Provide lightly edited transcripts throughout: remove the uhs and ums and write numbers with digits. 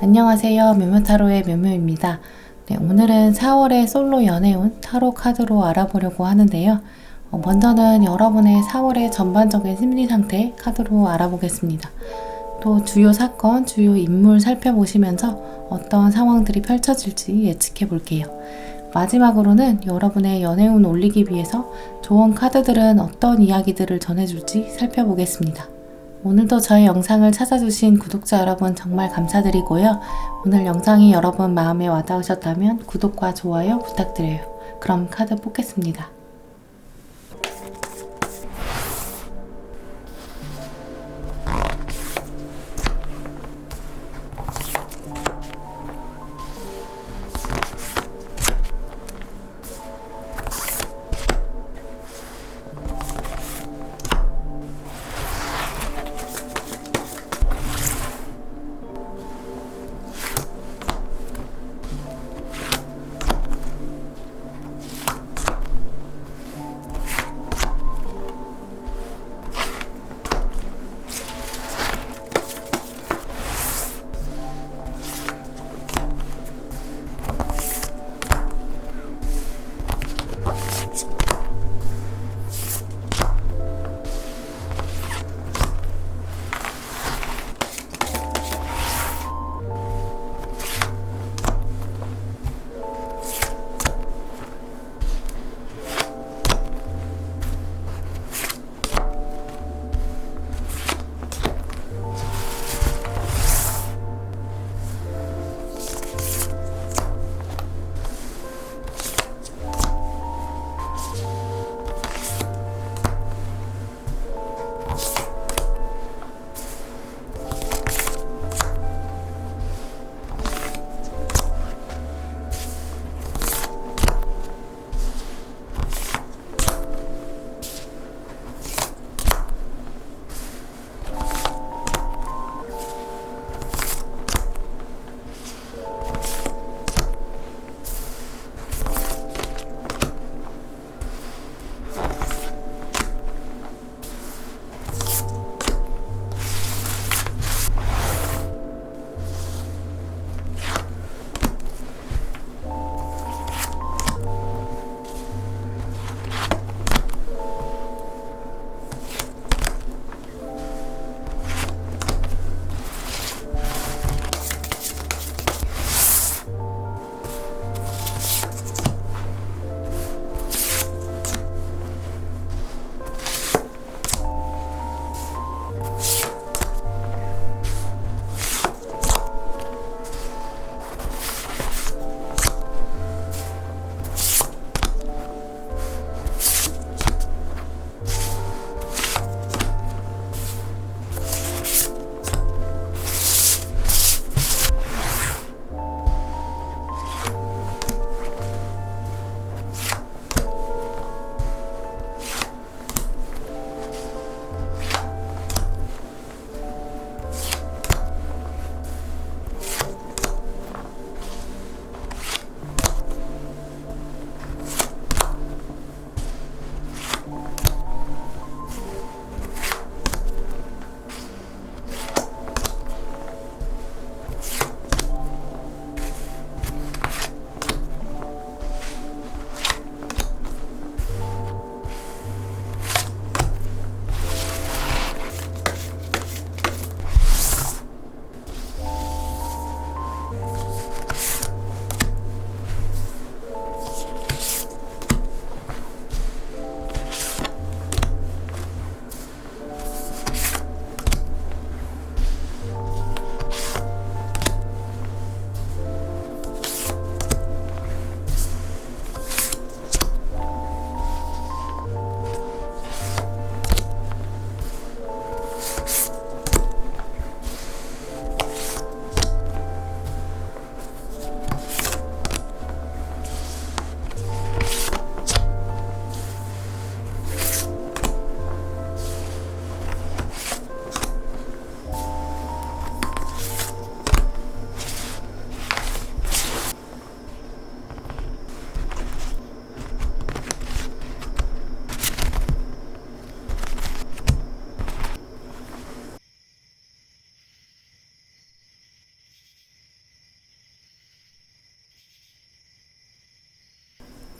안녕하세요. 묘묘타로의 묘묘입니다. 네, 오늘은 4월의 솔로 연애운 타로 카드로 알아보려고 하는데요. 먼저는 여러분의 4월의 전반적인 심리 상태 카드로 알아보겠습니다. 또 주요 사건, 주요 인물 살펴보시면서 어떤 상황들이 펼쳐질지 예측해 볼게요. 마지막으로는 여러분의 연애운 올리기 위해서 조언 카드들은 어떤 이야기들을 전해줄지 살펴보겠습니다. 오늘도 저의 영상을 찾아주신 구독자 여러분 정말 감사드리고요. 오늘 영상이 여러분 마음에 와닿으셨다면 구독과 좋아요 부탁드려요. 그럼 카드 뽑겠습니다.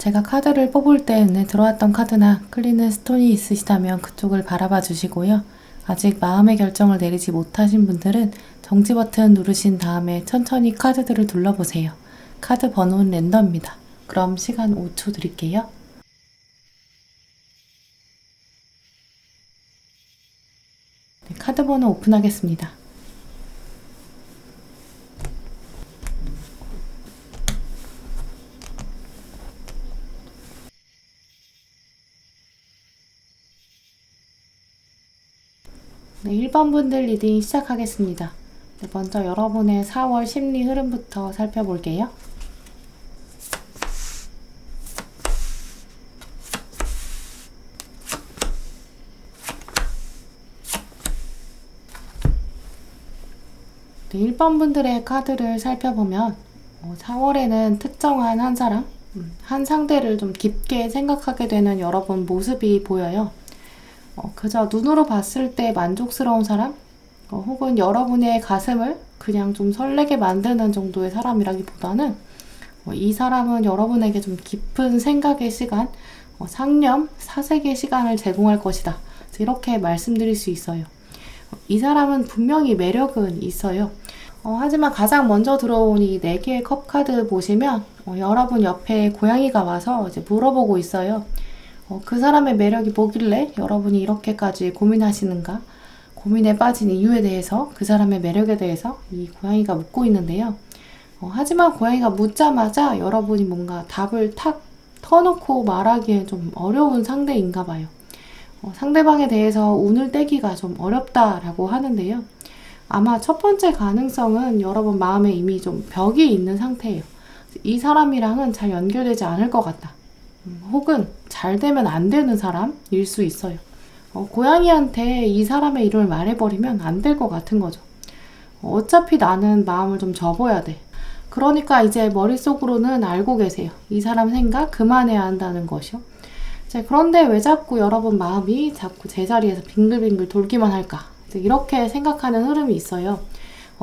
제가 카드를 뽑을 때 눈에 들어왔던 카드나 끌리는 스톤이 있으시다면 그쪽을 바라봐 주시고요. 아직 마음의 결정을 내리지 못하신 분들은 정지 버튼 누르신 다음에 천천히 카드들을 둘러보세요. 카드 번호는 랜덤입니다. 그럼 시간 5초 드릴게요. 네, 카드 번호 오픈하겠습니다. 네, 1번 분들 리딩 시작하겠습니다. 네, 먼저 여러분의 4월 심리 흐름부터 살펴볼게요. 네, 1번 분들의 카드를 살펴보면 4월에는 특정한 한 사람, 한 상대를 좀 깊게 생각하게 되는 여러분 모습이 보여요. 그저 눈으로 봤을 때 만족스러운 사람, 혹은 여러분의 가슴을 그냥 좀 설레게 만드는 정도의 사람이라기보다는 이 사람은 여러분에게 좀 깊은 생각의 시간, 상념, 사색의 시간을 제공할 것이다. 이렇게 말씀드릴 수 있어요. 이 사람은 분명히 매력은 있어요. 하지만 가장 먼저 들어온 이 4개의 컵 카드 보시면 여러분 옆에 고양이가 와서 이제 물어보고 있어요. 그 사람의 매력이 뭐길래 여러분이 이렇게까지 고민하시는가? 고민에 빠진 이유에 대해서, 그 사람의 매력에 대해서 이 고양이가 묻고 있는데요. 하지만 고양이가 묻자마자 여러분이 뭔가 답을 탁 터놓고 말하기엔 좀 어려운 상대인가 봐요. 상대방에 대해서 운을 떼기가 좀 어렵다라고 하는데요. 아마 첫 번째 가능성은 여러분 마음에 이미 좀 벽이 있는 상태예요. 이 사람이랑은 잘 연결되지 않을 것 같다. 혹은 잘 되면 안 되는 사람일 수 있어요. 고양이한테 이 사람의 이름을 말해버리면 안 될 것 같은 거죠. 어차피 나는 마음을 좀 접어야 돼. 그러니까 이제 머릿속으로는 알고 계세요. 이 사람 생각 그만해야 한다는 것이요. 그런데 왜 자꾸 여러분 마음이 자꾸 제자리에서 빙글빙글 돌기만 할까? 이렇게 생각하는 흐름이 있어요.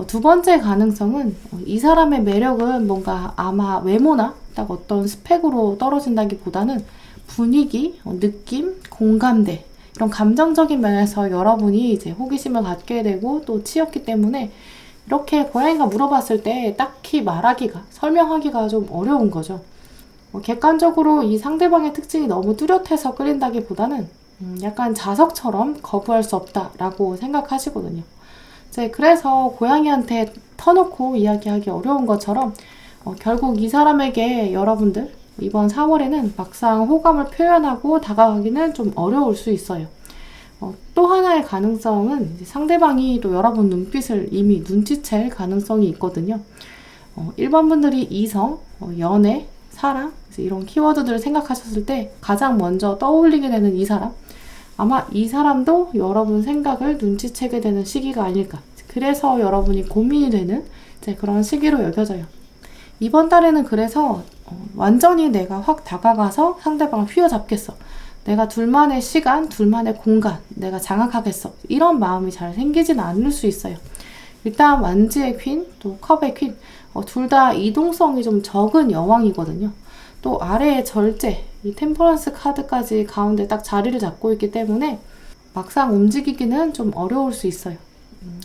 두 번째 가능성은 이 사람의 매력은 뭔가 아마 외모나 딱 어떤 스펙으로 떨어진다기보다는 분위기, 느낌, 공감대 이런 감정적인 면에서 여러분이 이제 호기심을 갖게 되고 또 치였기 때문에 이렇게 고양이가 물어봤을 때 딱히 말하기가, 설명하기가 좀 어려운 거죠. 객관적으로 이 상대방의 특징이 너무 뚜렷해서 끌린다기보다는 약간 자석처럼 거부할 수 없다라고 생각하시거든요. 그래서 고양이한테 터놓고 이야기하기 어려운 것처럼 결국 이 사람에게 여러분들 이번 4월에는 막상 호감을 표현하고 다가가기는 좀 어려울 수 있어요. 또 하나의 가능성은 상대방이 또 여러분 눈빛을 이미 눈치챌 가능성이 있거든요. 1번 분들이 이성, 연애, 사랑 이런 키워드들을 생각하셨을 때 가장 먼저 떠올리게 되는 이 사람, 아마 이 사람도 여러분 생각을 눈치채게 되는 시기가 아닐까. 그래서 여러분이 고민이 되는 그런 시기로 여겨져요. 이번 달에는 그래서 완전히 내가 확 다가가서 상대방을 휘어잡겠어. 내가 둘만의 시간, 둘만의 공간, 내가 장악하겠어. 이런 마음이 잘 생기진 않을 수 있어요. 일단 완지의 퀸, 또 컵의 퀸, 둘 다 이동성이 좀 적은 여왕이거든요. 또 아래에 절제, 이 템퍼런스 카드까지 가운데 딱 자리를 잡고 있기 때문에 막상 움직이기는 좀 어려울 수 있어요.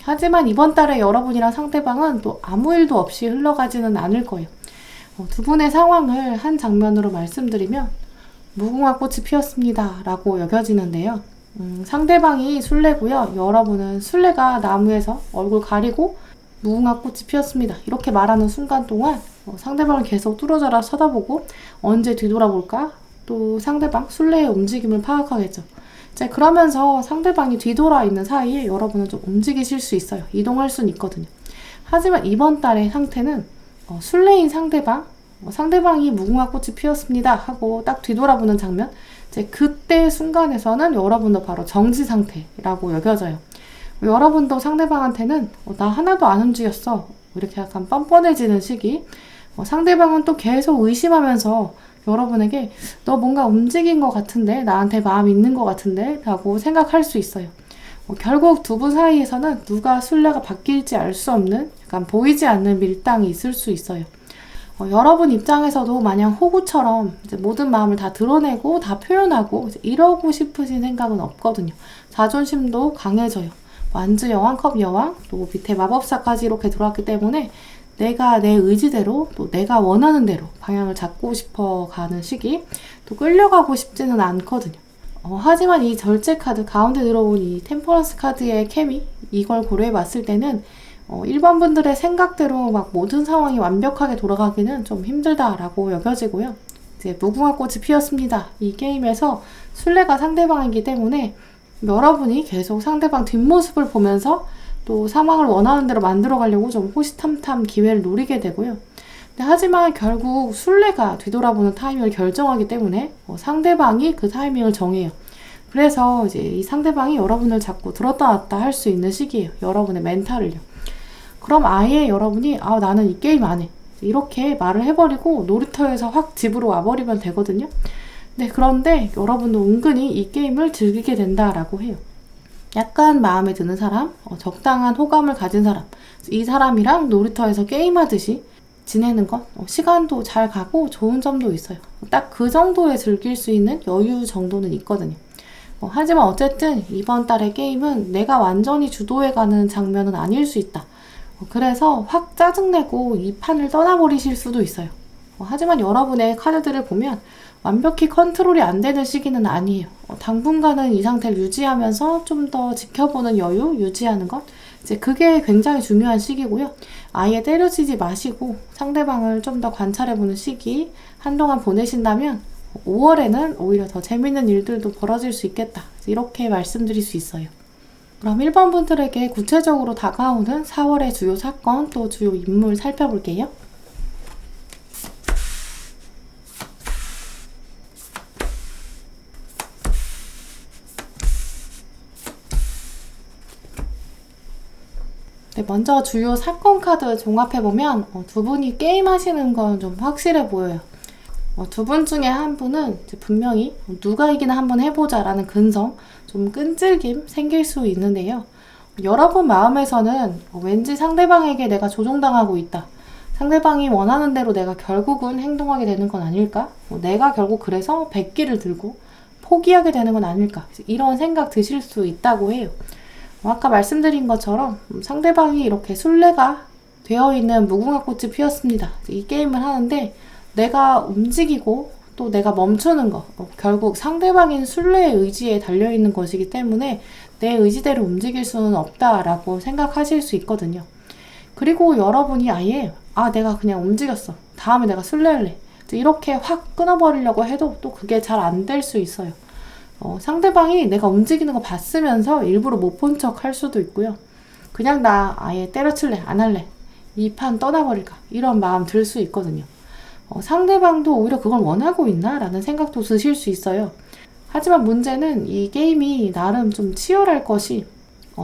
하지만 이번 달에 여러분이랑 상대방은 또 아무 일도 없이 흘러가지는 않을 거예요. 두 분의 상황을 한 장면으로 말씀드리면 무궁화꽃이 피었습니다 라고 여겨지는데요. 상대방이 술래고요. 여러분은 술래가 나무에서 얼굴 가리고 무궁화꽃이 피었습니다 이렇게 말하는 순간 동안 상대방을 계속 뚫어져라 쳐다보고 언제 뒤돌아볼까? 또 상대방 술래의 움직임을 파악하겠죠. 그러면서 상대방이 뒤돌아 있는 사이에 여러분은 좀 움직이실 수 있어요. 이동할 수는 있거든요. 하지만 이번 달의 상태는 술래인 상대방, 상대방이 무궁화꽃이 피었습니다 하고 딱 뒤돌아보는 장면, 그때 순간에서는 여러분도 바로 정지 상태라고 여겨져요. 여러분도 상대방한테는 나 하나도 안 움직였어 이렇게 약간 뻔뻔해지는 시기, 상대방은 또 계속 의심하면서 여러분에게 너 뭔가 움직인 것 같은데, 나한테 마음 있는 것 같은데 라고 생각할 수 있어요. 결국 두 분 사이에서는 누가 순례가 바뀔지 알 수 없는 약간 보이지 않는 밀당이 있을 수 있어요. 여러분 입장에서도 마냥 호구처럼 이제 모든 마음을 다 드러내고 다 표현하고 이제 이러고 싶으신 생각은 없거든요. 자존심도 강해져요. 완주 여왕, 컵 여왕, 또 밑에 마법사까지 이렇게 들어왔기 때문에 내가 내 의지대로 또 내가 원하는 대로 방향을 잡고 싶어 가는 시기, 또 끌려가고 싶지는 않거든요. 하지만 이 절제 카드 가운데 들어온 이 템퍼런스 카드의 케미, 이걸 고려해 봤을 때는 일반 분들의 생각대로 막 모든 상황이 완벽하게 돌아가기는 좀 힘들다라고 여겨지고요. 이제 무궁화 꽃이 피었습니다. 이 게임에서 술래가 상대방이기 때문에 여러분이 계속 상대방 뒷모습을 보면서 또 상황을 원하는 대로 만들어 가려고 좀 호시탐탐 기회를 노리게 되고요. 하지만 결국 술래가 뒤돌아보는 타이밍을 결정하기 때문에 상대방이 그 타이밍을 정해요. 그래서 이제 이 상대방이 여러분을 자꾸 들었다 놨다 할 수 있는 시기예요. 여러분의 멘탈을요. 그럼 아예 여러분이 나는 이 게임 안 해. 이렇게 말을 해버리고 놀이터에서 확 집으로 와버리면 되거든요. 네, 그런데 여러분도 은근히 이 게임을 즐기게 된다라고 해요. 약간 마음에 드는 사람, 적당한 호감을 가진 사람, 이 사람이랑 놀이터에서 게임하듯이 지내는 것, 시간도 잘 가고 좋은 점도 있어요. 딱 그 정도에 즐길 수 있는 여유 정도는 있거든요. 하지만 어쨌든 이번 달의 게임은 내가 완전히 주도해가는 장면은 아닐 수 있다. 그래서 확 짜증내고 이 판을 떠나버리실 수도 있어요. 하지만 여러분의 카드들을 보면 완벽히 컨트롤이 안 되는 시기는 아니에요. 당분간은 이 상태를 유지하면서 좀 더 지켜보는 여유 유지하는 것, 이제 그게 굉장히 중요한 시기고요. 아예 때려치지 마시고 상대방을 좀 더 관찰해보는 시기 한동안 보내신다면 5월에는 오히려 더 재밌는 일들도 벌어질 수 있겠다. 이렇게 말씀드릴 수 있어요. 그럼 1번 분들에게 구체적으로 다가오는 4월의 주요 사건 또 주요 인물 살펴볼게요. 네, 먼저 주요 사건 카드 종합해보면 두 분이 게임하시는 건 좀 확실해 보여요. 두 분 중에 한 분은 분명히 누가 이기나 한번 해보자 라는 근성, 좀 끈질김 생길 수 있는데요. 여러분 마음에서는 왠지 상대방에게 내가 조종당하고 있다. 상대방이 원하는 대로 내가 결국은 행동하게 되는 건 아닐까? 내가 결국 그래서 백기를 들고 포기하게 되는 건 아닐까? 이런 생각 드실 수 있다고 해요. 아까 말씀드린 것처럼 상대방이 이렇게 술래가 되어 있는 무궁화 꽃이 피었습니다. 이 게임을 하는데 내가 움직이고 또 내가 멈추는 거, 결국 상대방인 술래의 의지에 달려있는 것이기 때문에 내 의지대로 움직일 수는 없다라고 생각하실 수 있거든요. 그리고 여러분이 아예 내가 그냥 움직였어. 다음에 내가 술래 할래. 이렇게 확 끊어버리려고 해도 또 그게 잘 안 될 수 있어요. 상대방이 내가 움직이는 거 봤으면서 일부러 못 본 척 할 수도 있고요. 그냥 나 아예 때려칠래, 안 할래. 이 판 떠나버릴까. 이런 마음 들 수 있거든요. 상대방도 오히려 그걸 원하고 있나? 라는 생각도 드실 수 있어요. 하지만 문제는 이 게임이 나름 좀 치열할 것이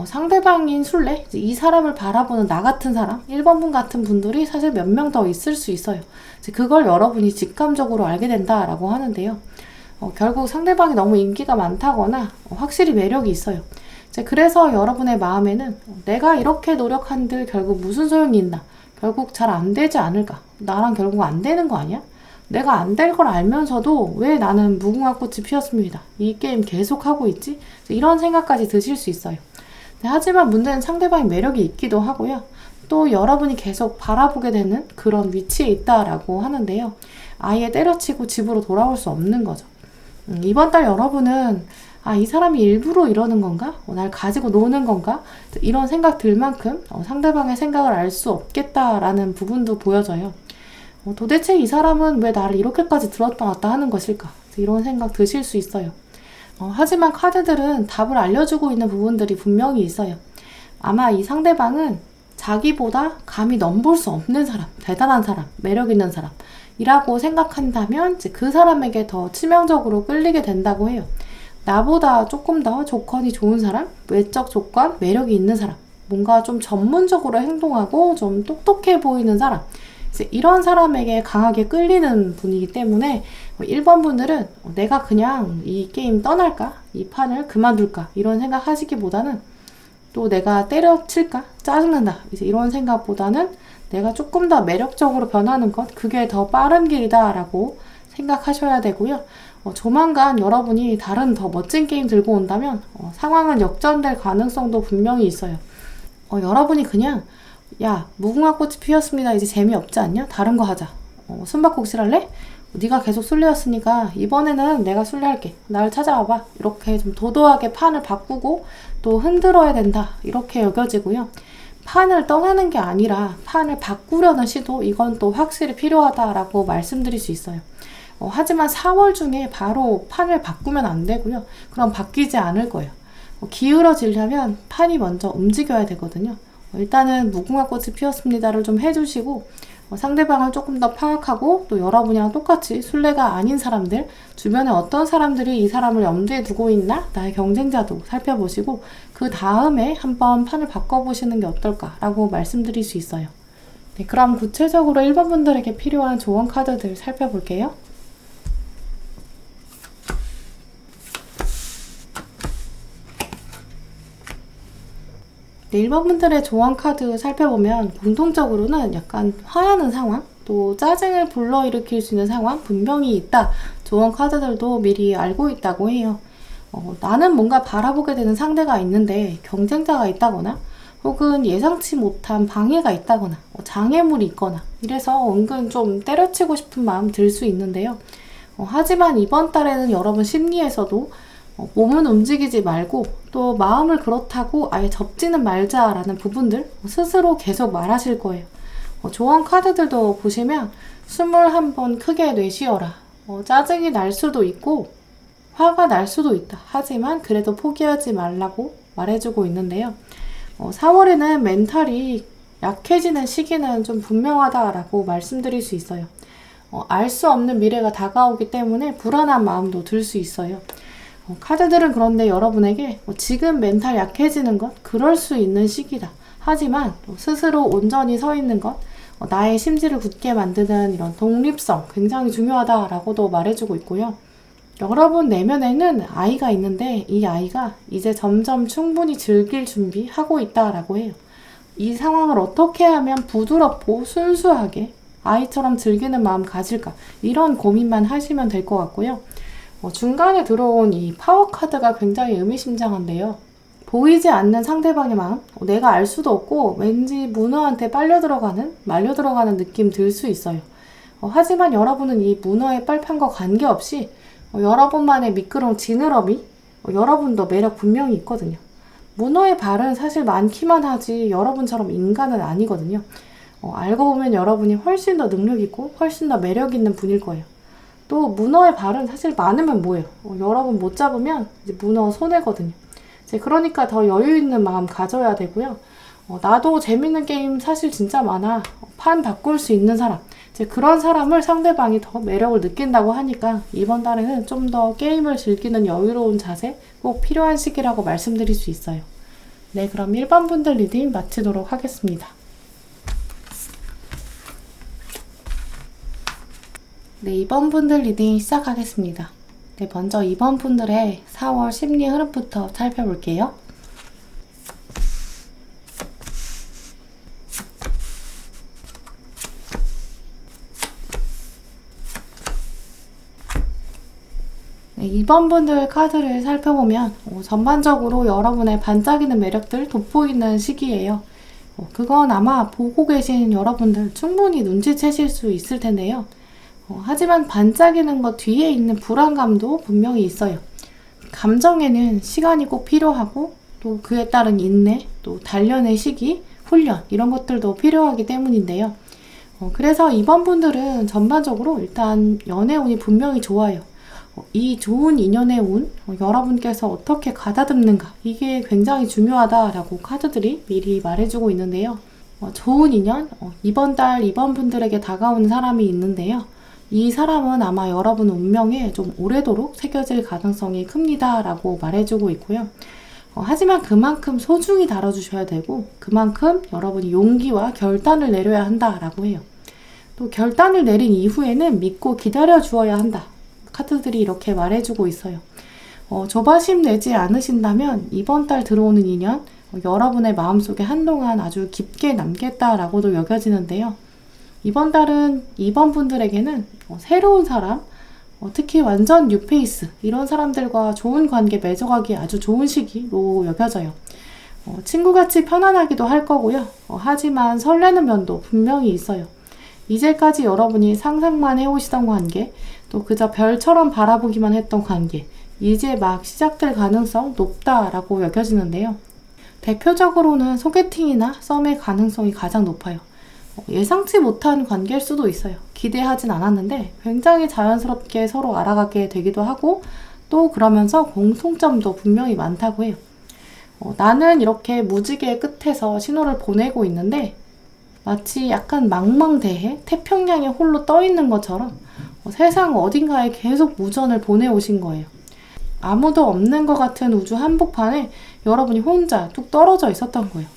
상대방인 술래? 이 사람을 바라보는 나 같은 사람, 1번 분 같은 분들이 사실 몇 명 더 있을 수 있어요. 그걸 여러분이 직감적으로 알게 된다라고 하는데요. 결국 상대방이 너무 인기가 많다거나 확실히 매력이 있어요. 그래서 여러분의 마음에는 내가 이렇게 노력한들 결국 무슨 소용이 있나? 결국 잘 안 되지 않을까? 나랑 결국 안 되는 거 아니야? 내가 안 될 걸 알면서도 왜 나는 무궁화 꽃이 피었습니다. 이 게임 계속 하고 있지? 이런 생각까지 드실 수 있어요. 하지만 문제는 상대방의 매력이 있기도 하고요. 또 여러분이 계속 바라보게 되는 그런 위치에 있다라고 하는데요. 아예 때려치고 집으로 돌아올 수 없는 거죠. 이번 달 여러분은 이 사람이 일부러 이러는 건가? 날 가지고 노는 건가? 이런 생각 들 만큼 상대방의 생각을 알 수 없겠다라는 부분도 보여져요. 도대체 이 사람은 왜 나를 이렇게까지 들었다 놨다 하는 것일까? 이런 생각 드실 수 있어요. 하지만 카드들은 답을 알려주고 있는 부분들이 분명히 있어요. 아마 이 상대방은 자기보다 감히 넘볼 수 없는 사람, 대단한 사람, 매력 있는 사람 이라고 생각한다면 그 사람에게 더 치명적으로 끌리게 된다고 해요. 나보다 조금 더 조건이 좋은 사람, 외적 조건, 매력이 있는 사람, 뭔가 좀 전문적으로 행동하고 좀 똑똑해 보이는 사람, 이런 사람에게 강하게 끌리는 분이기 때문에 1번 분들은 내가 그냥 이 게임 떠날까? 이 판을 그만둘까? 이런 생각 하시기보다는 또 내가 때려칠까? 짜증난다. 이런 생각보다는 내가 조금 더 매력적으로 변하는 것, 그게 더 빠른 길이다라고 생각하셔야 되고요. 조만간 여러분이 다른 더 멋진 게임 들고 온다면 상황은 역전될 가능성도 분명히 있어요. 여러분이 그냥 야, 무궁화 꽃이 피었습니다. 이제 재미없지 않냐? 다른 거 하자. 숨바꼭질 할래? 네가 계속 술래였으니까 이번에는 내가 술래할게. 날 찾아와봐. 이렇게 좀 도도하게 판을 바꾸고 또 흔들어야 된다. 이렇게 여겨지고요. 판을 떠나는 게 아니라 판을 바꾸려는 시도, 이건 또 확실히 필요하다라고 말씀드릴 수 있어요. 하지만 4월 중에 바로 판을 바꾸면 안 되고요. 그럼 바뀌지 않을 거예요. 기울어지려면 판이 먼저 움직여야 되거든요. 일단은 무궁화 꽃이 피었습니다를 좀 해주시고 상대방을 조금 더 파악하고 또 여러분이랑 똑같이 술래가 아닌 사람들, 주변에 어떤 사람들이 이 사람을 염두에 두고 있나? 나의 경쟁자도 살펴보시고 그 다음에 한번 판을 바꿔보시는 게 어떨까라고 말씀드릴 수 있어요. 네, 그럼 구체적으로 1번 분들에게 필요한 조언 카드들 살펴볼게요. 네, 1번 분들의 조언 카드 살펴보면 공통적으로는 약간 화나는 상황, 또 짜증을 불러일으킬 수 있는 상황 분명히 있다. 조언 카드들도 미리 알고 있다고 해요. 나는 뭔가 바라보게 되는 상대가 있는데 경쟁자가 있다거나 혹은 예상치 못한 방해가 있다거나 장애물이 있거나 이래서 은근 좀 때려치고 싶은 마음 들 수 있는데요. 하지만 이번 달에는 여러분 심리에서도 몸은 움직이지 말고 또 마음을 그렇다고 아예 접지는 말자라는 부분들 스스로 계속 말하실 거예요. 조언 카드들도 보시면 21번 크게 내쉬어라. 짜증이 날 수도 있고 화가 날 수도 있다. 하지만 그래도 포기하지 말라고 말해주고 있는데요. 4월에는 멘탈이 약해지는 시기는 좀 분명하다라고 말씀드릴 수 있어요. 알 수 없는 미래가 다가오기 때문에 불안한 마음도 들 수 있어요. 카드들은 그런데 여러분에게 지금 멘탈 약해지는 것, 그럴 수 있는 시기다. 하지만 스스로 온전히 서 있는 것, 나의 심지를 굳게 만드는 이런 독립성 굉장히 중요하다라고도 말해주고 있고요. 여러분 내면에는 아이가 있는데 이 아이가 이제 점점 충분히 즐길 준비하고 있다라고 해요. 이 상황을 어떻게 하면 부드럽고 순수하게 아이처럼 즐기는 마음 가질까? 이런 고민만 하시면 될 것 같고요. 중간에 들어온 이 파워 카드가 굉장히 의미심장한데요. 보이지 않는 상대방의 마음, 내가 알 수도 없고 왠지 문어한테 말려 들어가는 느낌 들 수 있어요. 하지만 여러분은 이 문어의 빨판과 관계없이 여러분만의 미끄러운 지느러미, 여러분도 매력 분명히 있거든요. 문어의 발은 사실 많기만 하지 여러분처럼 인간은 아니거든요. 알고 보면 여러분이 훨씬 더 능력 있고 훨씬 더 매력 있는 분일 거예요. 또 문어의 발은 사실 많으면 뭐예요? 여러분 못 잡으면 이제 문어 손해거든요. 이제 그러니까 더 여유 있는 마음 가져야 되고요. 나도 재밌는 게임 사실 진짜 많아. 판 바꿀 수 있는 사람. 이제 그런 사람을 상대방이 더 매력을 느낀다고 하니까 이번 달에는 좀 더 게임을 즐기는 여유로운 자세 꼭 필요한 시기라고 말씀드릴 수 있어요. 네, 그럼 1번 분들 리딩 마치도록 하겠습니다. 네, 2번 분들 리딩 시작하겠습니다. 네, 먼저 2번 분들의 4월 심리 흐름부터 살펴볼게요. 네, 2번 분들 카드를 살펴보면 전반적으로 여러분의 반짝이는 매력들 돋보이는 시기예요. 그건 아마 보고 계신 여러분들 충분히 눈치채실 수 있을 텐데요. 하지만 반짝이는 것 뒤에 있는 불안감도 분명히 있어요. 감정에는 시간이 꼭 필요하고 또 그에 따른 인내, 또 단련의 시기, 훈련 이런 것들도 필요하기 때문인데요. 그래서 이번 분들은 전반적으로 일단 연애운이 분명히 좋아요. 이 좋은 인연의 운, 여러분께서 어떻게 가다듬는가 이게 굉장히 중요하다라고 카드들이 미리 말해주고 있는데요. 좋은 인연, 이번 달 이번 분들에게 다가오는 사람이 있는데요. 이 사람은 아마 여러분 운명에 좀 오래도록 새겨질 가능성이 큽니다 라고 말해주고 있고요. 하지만 그만큼 소중히 다뤄주셔야 되고 그만큼 여러분이 용기와 결단을 내려야 한다라고 해요. 또 결단을 내린 이후에는 믿고 기다려 주어야 한다. 카드들이 이렇게 말해주고 있어요. 조바심 내지 않으신다면 이번 달 들어오는 인연 여러분의 마음속에 한동안 아주 깊게 남겠다라고도 여겨지는데요. 이번 달은 이번 분들에게는 새로운 사람, 특히 완전 뉴페이스 이런 사람들과 좋은 관계 맺어가기 아주 좋은 시기로 여겨져요. 친구같이 편안하기도 할 거고요. 하지만 설레는 면도 분명히 있어요. 이제까지 여러분이 상상만 해오시던 관계, 또 그저 별처럼 바라보기만 했던 관계, 이제 막 시작될 가능성 높다라고 여겨지는데요. 대표적으로는 소개팅이나 썸의 가능성이 가장 높아요. 예상치 못한 관계일 수도 있어요. 기대하진 않았는데 굉장히 자연스럽게 서로 알아가게 되기도 하고 또 그러면서 공통점도 분명히 많다고 해요. 나는 이렇게 무지개 끝에서 신호를 보내고 있는데 마치 약간 망망대해 태평양에 홀로 떠 있는 것처럼 세상 어딘가에 계속 무전을 보내오신 거예요. 아무도 없는 것 같은 우주 한복판에 여러분이 혼자 뚝 떨어져 있었던 거예요.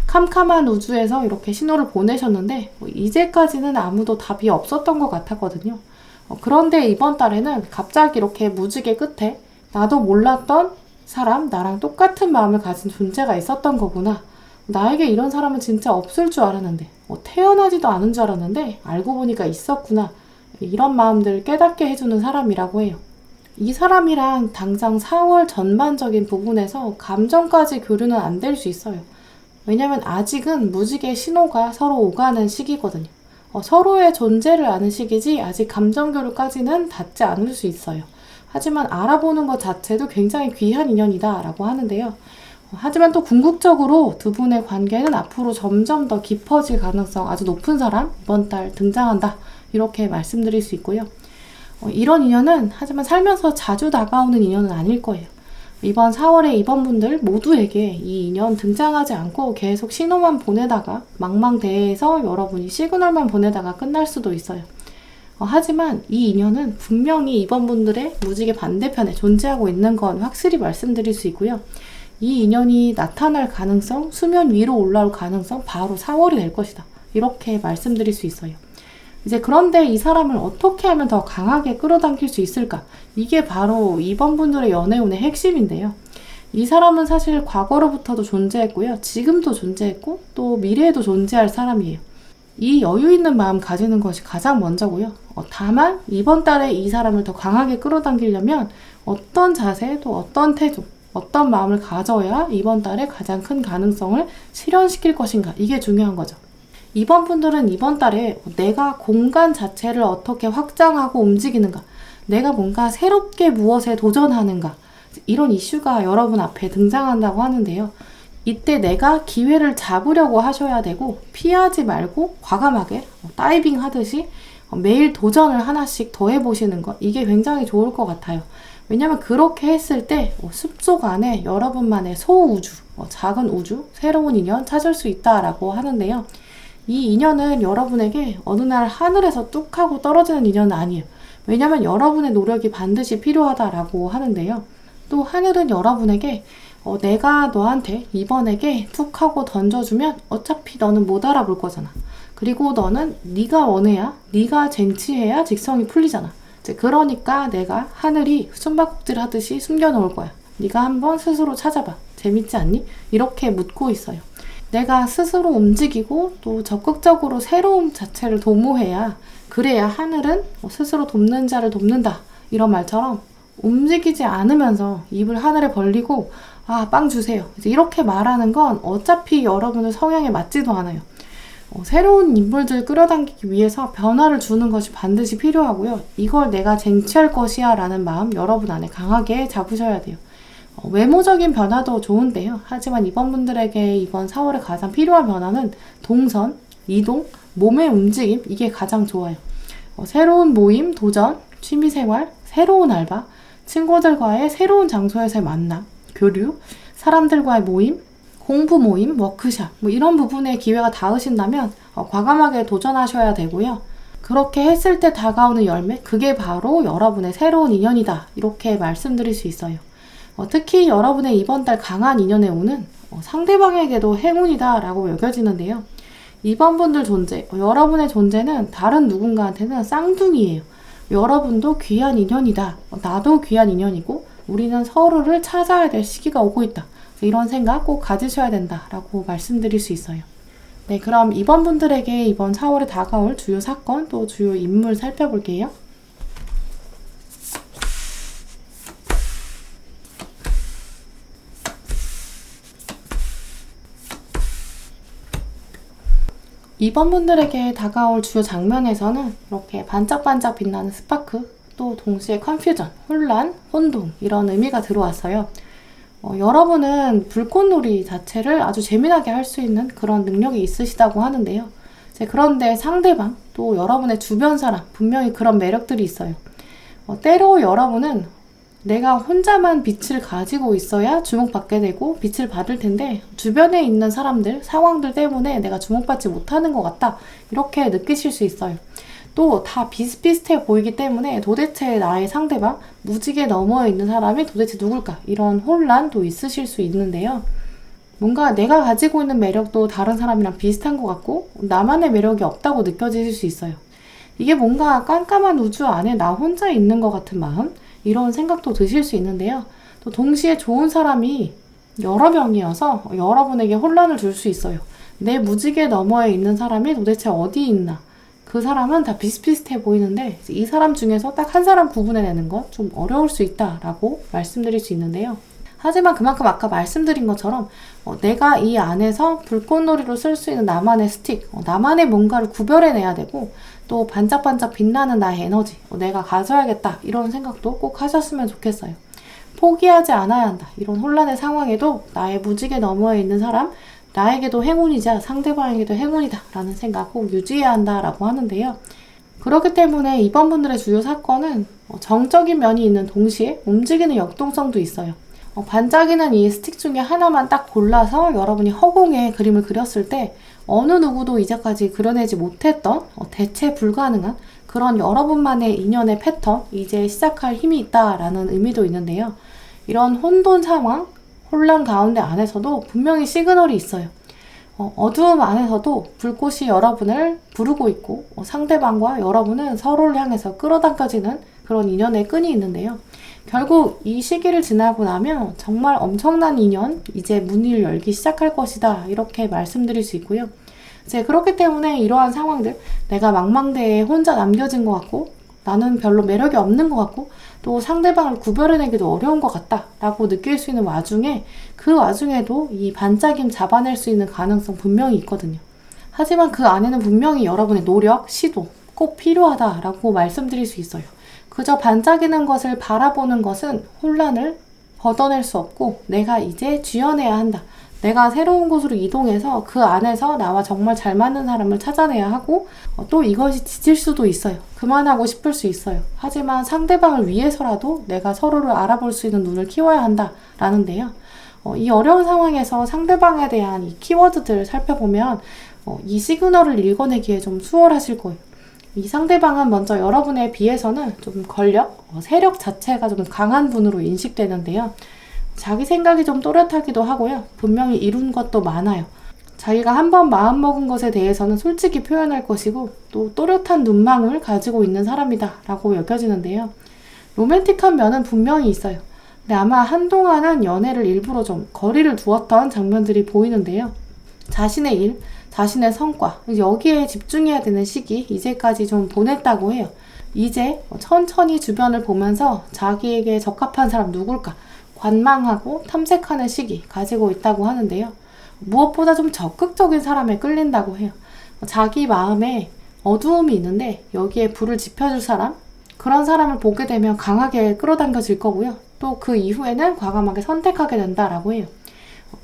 캄캄한 우주에서 이렇게 신호를 보내셨는데 이제까지는 아무도 답이 없었던 것 같았거든요. 그런데 이번 달에는 갑자기 이렇게 무지개 끝에 나도 몰랐던 사람, 나랑 똑같은 마음을 가진 존재가 있었던 거구나. 나에게 이런 사람은 진짜 없을 줄 알았는데 태어나지도 않은 줄 알았는데 알고 보니까 있었구나. 이런 마음들을 깨닫게 해주는 사람이라고 해요. 이 사람이랑 당장 4월 전반적인 부분에서 감정까지 교류는 안 될 수 있어요. 왜냐면 아직은 무지개 신호가 서로 오가는 시기거든요. 서로의 존재를 아는 시기지 아직 감정 교류까지는 닿지 않을 수 있어요. 하지만 알아보는 것 자체도 굉장히 귀한 인연이다 라고 하는데요. 하지만 또 궁극적으로 두 분의 관계는 앞으로 점점 더 깊어질 가능성 아주 높은 사람 이번 달 등장한다 이렇게 말씀드릴 수 있고요. 이런 인연은 하지만 살면서 자주 다가오는 인연은 아닐 거예요. 이번 4월에 이번 분들 모두에게 이 인연 등장하지 않고 계속 신호만 보내다가 망망대해에서 여러분이 시그널만 보내다가 끝날 수도 있어요. 하지만 이 인연은 분명히 이번 분들의 무지개 반대편에 존재하고 있는 건 확실히 말씀드릴 수 있고요. 이 인연이 나타날 가능성, 수면 위로 올라올 가능성 바로 4월이 될 것이다. 이렇게 말씀드릴 수 있어요. 이제 그런데 이 사람을 어떻게 하면 더 강하게 끌어당길 수 있을까? 이게 바로 이번 분들의 연애운의 핵심인데요. 이 사람은 사실 과거로부터도 존재했고요. 지금도 존재했고 또 미래에도 존재할 사람이에요. 이 여유 있는 마음 가지는 것이 가장 먼저고요. 다만 이번 달에 이 사람을 더 강하게 끌어당기려면 어떤 자세 또 어떤 태도 어떤 마음을 가져야 이번 달에 가장 큰 가능성을 실현시킬 것인가 이게 중요한 거죠. 이번 분들은 이번 달에 내가 공간 자체를 어떻게 확장하고 움직이는가 내가 뭔가 새롭게 무엇에 도전하는가 이런 이슈가 여러분 앞에 등장한다고 하는데요. 이때 내가 기회를 잡으려고 하셔야 되고 피하지 말고 과감하게 다이빙 하듯이 매일 도전을 하나씩 더 해보시는 것 이게 굉장히 좋을 것 같아요. 왜냐면 그렇게 했을 때 숲속 안에 여러분만의 소우주, 작은 우주, 새로운 인연 찾을 수 있다라고 하는데요. 이 인연은 여러분에게 어느 날 하늘에서 뚝 하고 떨어지는 인연은 아니에요. 왜냐면 여러분의 노력이 반드시 필요하다라고 하는데요. 또 하늘은 여러분에게 내가 너한테 이번에게 툭 하고 던져주면 어차피 너는 못 알아볼 거잖아. 그리고 너는 네가 원해야, 네가 쟁취해야 직성이 풀리잖아. 그러니까 내가 하늘이 숨바꼭질 하듯이 숨겨놓을 거야. 네가 한번 스스로 찾아봐. 재밌지 않니? 이렇게 묻고 있어요. 내가 스스로 움직이고 또 적극적으로 새로움 자체를 도모해야 그래야 하늘은 스스로 돕는 자를 돕는다. 이런 말처럼 움직이지 않으면서 입을 하늘에 벌리고 빵 주세요. 이렇게 말하는 건 어차피 여러분의 성향에 맞지도 않아요. 새로운 인물들 끌어당기기 위해서 변화를 주는 것이 반드시 필요하고요. 이걸 내가 쟁취할 것이야 라는 마음 여러분 안에 강하게 잡으셔야 돼요. 외모적인 변화도 좋은데요. 하지만 이번 분들에게 이번 4월에 가장 필요한 변화는 동선, 이동, 몸의 움직임 이게 가장 좋아요. 새로운 모임, 도전, 취미생활, 새로운 알바, 친구들과의 새로운 장소에서의 만남, 교류, 사람들과의 모임, 공부 모임, 워크샵 이런 부분에 기회가 닿으신다면 과감하게 도전하셔야 되고요. 그렇게 했을 때 다가오는 열매 그게 바로 여러분의 새로운 인연이다 이렇게 말씀드릴 수 있어요. 특히 여러분의 이번 달 강한 인연의 운은 상대방에게도 행운이다 라고 여겨지는데요. 이번 분들 존재, 여러분의 존재는 다른 누군가한테는 쌍둥이에요. 여러분도 귀한 인연이다. 나도 귀한 인연이고 우리는 서로를 찾아야 될 시기가 오고 있다. 이런 생각 꼭 가지셔야 된다라고 말씀드릴 수 있어요. 네, 그럼 이번 분들에게 이번 4월에 다가올 주요 사건 또 주요 인물 살펴볼게요. 이번 분들에게 다가올 주요 장면에서는 이렇게 반짝반짝 빛나는 스파크, 또 동시에 컨퓨전, 혼란, 혼동 이런 의미가 들어왔어요. 여러분은 불꽃놀이 자체를 아주 재미나게 할 수 있는 그런 능력이 있으시다고 하는데요. 그런데 상대방, 또 여러분의 주변 사람 분명히 그런 매력들이 있어요. 때로 여러분은 내가 혼자만 빛을 가지고 있어야 주목받게 되고 빛을 받을 텐데 주변에 있는 사람들, 상황들 때문에 내가 주목받지 못하는 것 같다. 이렇게 느끼실 수 있어요. 또 다 비슷비슷해 보이기 때문에 도대체 나의 상대방, 무지개 너머에 있는 사람이 도대체 누굴까? 이런 혼란도 있으실 수 있는데요. 뭔가 내가 가지고 있는 매력도 다른 사람이랑 비슷한 것 같고 나만의 매력이 없다고 느껴지실 수 있어요. 이게 뭔가 깜깜한 우주 안에 나 혼자 있는 것 같은 마음? 이런 생각도 드실 수 있는데요. 또 동시에 좋은 사람이 여러 명이어서 여러분에게 혼란을 줄 수 있어요. 내 무지개 너머에 있는 사람이 도대체 어디 있나? 그 사람은 다 비슷비슷해 보이는데 이 사람 중에서 딱 한 사람 구분해내는 건 좀 어려울 수 있다라고 말씀드릴 수 있는데요. 하지만 그만큼 아까 말씀드린 것처럼 내가 이 안에서 불꽃놀이로 쓸 수 있는 나만의 스틱, 나만의 뭔가를 구별해내야 되고 또 반짝반짝 빛나는 나의 에너지, 내가 가져야겠다 이런 생각도 꼭 하셨으면 좋겠어요. 포기하지 않아야 한다. 이런 혼란의 상황에도 나의 무지개 너머에 있는 사람, 나에게도 행운이자 상대방에게도 행운이다 라는 생각 꼭 유지해야 한다라고 하는데요. 그렇기 때문에 이번 분들의 주요 사건은 정적인 면이 있는 동시에 움직이는 역동성도 있어요. 반짝이는 이 스틱 중에 하나만 딱 골라서 여러분이 허공에 그림을 그렸을 때 어느 누구도 이제까지 그려내지 못했던 대체 불가능한 그런 여러분만의 인연의 패턴, 이제 시작할 힘이 있다라는 의미도 있는데요. 이런 혼돈 상황, 혼란 가운데 안에서도 분명히 시그널이 있어요. 어두움 안에서도 불꽃이 여러분을 부르고 있고 상대방과 여러분은 서로를 향해서 끌어당겨지는 그런 인연의 끈이 있는데요. 결국 이 시기를 지나고 나면 정말 엄청난 인연, 이제 문을 열기 시작할 것이다 이렇게 말씀드릴 수 있고요. 그렇기 때문에 이러한 상황들, 내가 망망대해에 혼자 남겨진 것 같고 나는 별로 매력이 없는 것 같고 또 상대방을 구별해내기도 어려운 것 같다 라고 느낄 수 있는 와중에 그 와중에도 이 반짝임 잡아낼 수 있는 가능성 분명히 있거든요. 하지만 그 안에는 분명히 여러분의 노력, 시도 꼭 필요하다라고 말씀드릴 수 있어요. 그저 반짝이는 것을 바라보는 것은 혼란을 걷어낼 수 없고 내가 이제 쥐어내야 한다. 내가 새로운 곳으로 이동해서 그 안에서 나와 정말 잘 맞는 사람을 찾아내야 하고 또 이것이 지칠 수도 있어요. 그만하고 싶을 수 있어요. 하지만 상대방을 위해서라도 내가 서로를 알아볼 수 있는 눈을 키워야 한다라는데요. 이 어려운 상황에서 상대방에 대한 이 키워드들을 살펴보면 이 시그널을 읽어내기에 좀 수월하실 거예요. 이 상대방은 먼저 여러분에 비해서는 좀 권력, 세력 자체가 좀 강한 분으로 인식되는데요. 자기 생각이 좀 또렷하기도 하고요. 분명히 이룬 것도 많아요. 자기가 한번 마음먹은 것에 대해서는 솔직히 표현할 것이고 또 또렷한 눈망울 가지고 있는 사람이다 라고 여겨지는데요. 로맨틱한 면은 분명히 있어요. 근데 아마 한동안은 연애를 일부러 좀 거리를 두었던 장면들이 보이는데요. 자신의 일, 자신의 성과, 여기에 집중해야 되는 시기, 이제까지 좀 보냈다고 해요. 이제 천천히 주변을 보면서 자기에게 적합한 사람 누굴까 관망하고 탐색하는 시기 가지고 있다고 하는데요. 무엇보다 좀 적극적인 사람에 끌린다고 해요. 자기 마음에 어두움이 있는데 여기에 불을 지펴줄 사람, 그런 사람을 보게 되면 강하게 끌어당겨질 거고요. 또 그 이후에는 과감하게 선택하게 된다라고 해요.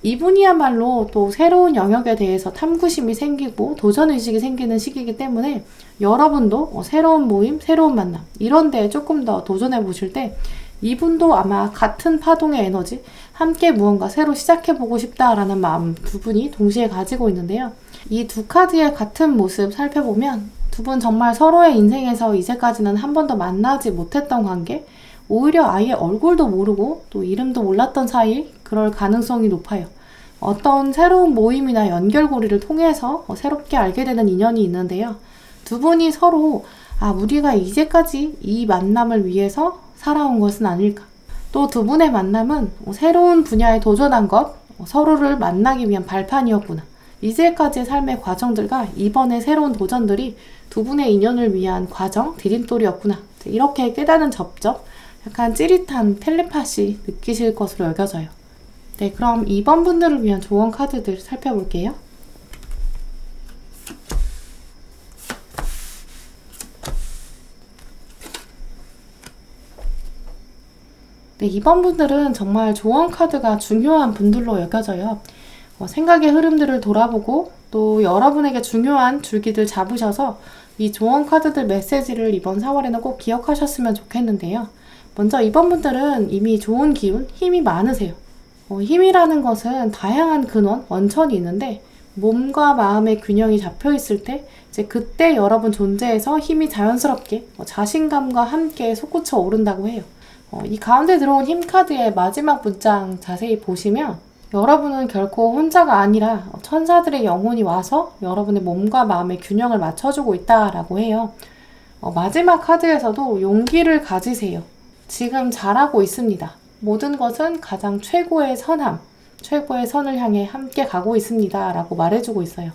이분이야말로 또 새로운 영역에 대해서 탐구심이 생기고 도전의식이 생기는 시기이기 때문에 여러분도 새로운 모임, 새로운 만남 이런 데에 조금 더 도전해 보실 때 이분도 아마 같은 파동의 에너지, 함께 무언가 새로 시작해보고 싶다라는 마음 두 분이 동시에 가지고 있는데요. 이 두 카드의 같은 모습 살펴보면 두 분 정말 서로의 인생에서 이제까지는 한 번도 만나지 못했던 관계, 오히려 아예 얼굴도 모르고 또 이름도 몰랐던 사이 그럴 가능성이 높아요. 어떤 새로운 모임이나 연결고리를 통해서 새롭게 알게 되는 인연이 있는데요. 두 분이 서로 우리가 이제까지 이 만남을 위해서 살아온 것은 아닐까. 또 두 분의 만남은 새로운 분야에 도전한 것, 서로를 만나기 위한 발판이었구나. 이제까지의 삶의 과정들과 이번에 새로운 도전들이 두 분의 인연을 위한 과정, 디딤돌이었구나. 이렇게 깨닫는 접점, 약간 찌릿한 텔레파시 느끼실 것으로 여겨져요. 네, 그럼 2번 분들을 위한 조언 카드들 살펴볼게요. 네, 2번 분들은 정말 조언 카드가 중요한 분들로 여겨져요. 생각의 흐름들을 돌아보고 또 여러분에게 중요한 줄기들 잡으셔서 이 조언 카드들 메시지를 이번 4월에는 꼭 기억하셨으면 좋겠는데요. 먼저 2번 분들은 이미 좋은 기운, 힘이 많으세요. 힘이라는 것은 다양한 근원, 원천이 있는데 몸과 마음의 균형이 잡혀 있을 때 이제 그때 여러분 존재에서 힘이 자연스럽게 자신감과 함께 솟구쳐 오른다고 해요. 이 가운데 들어온 힘 카드의 마지막 문장 자세히 보시면 여러분은 결코 혼자가 아니라 천사들의 영혼이 와서 여러분의 몸과 마음의 균형을 맞춰주고 있다라고 해요. 마지막 카드에서도 용기를 가지세요. 지금 잘하고 있습니다. 모든 것은 가장 최고의 선함, 최고의 선을 향해 함께 가고 있습니다. 라고 말해주고 있어요.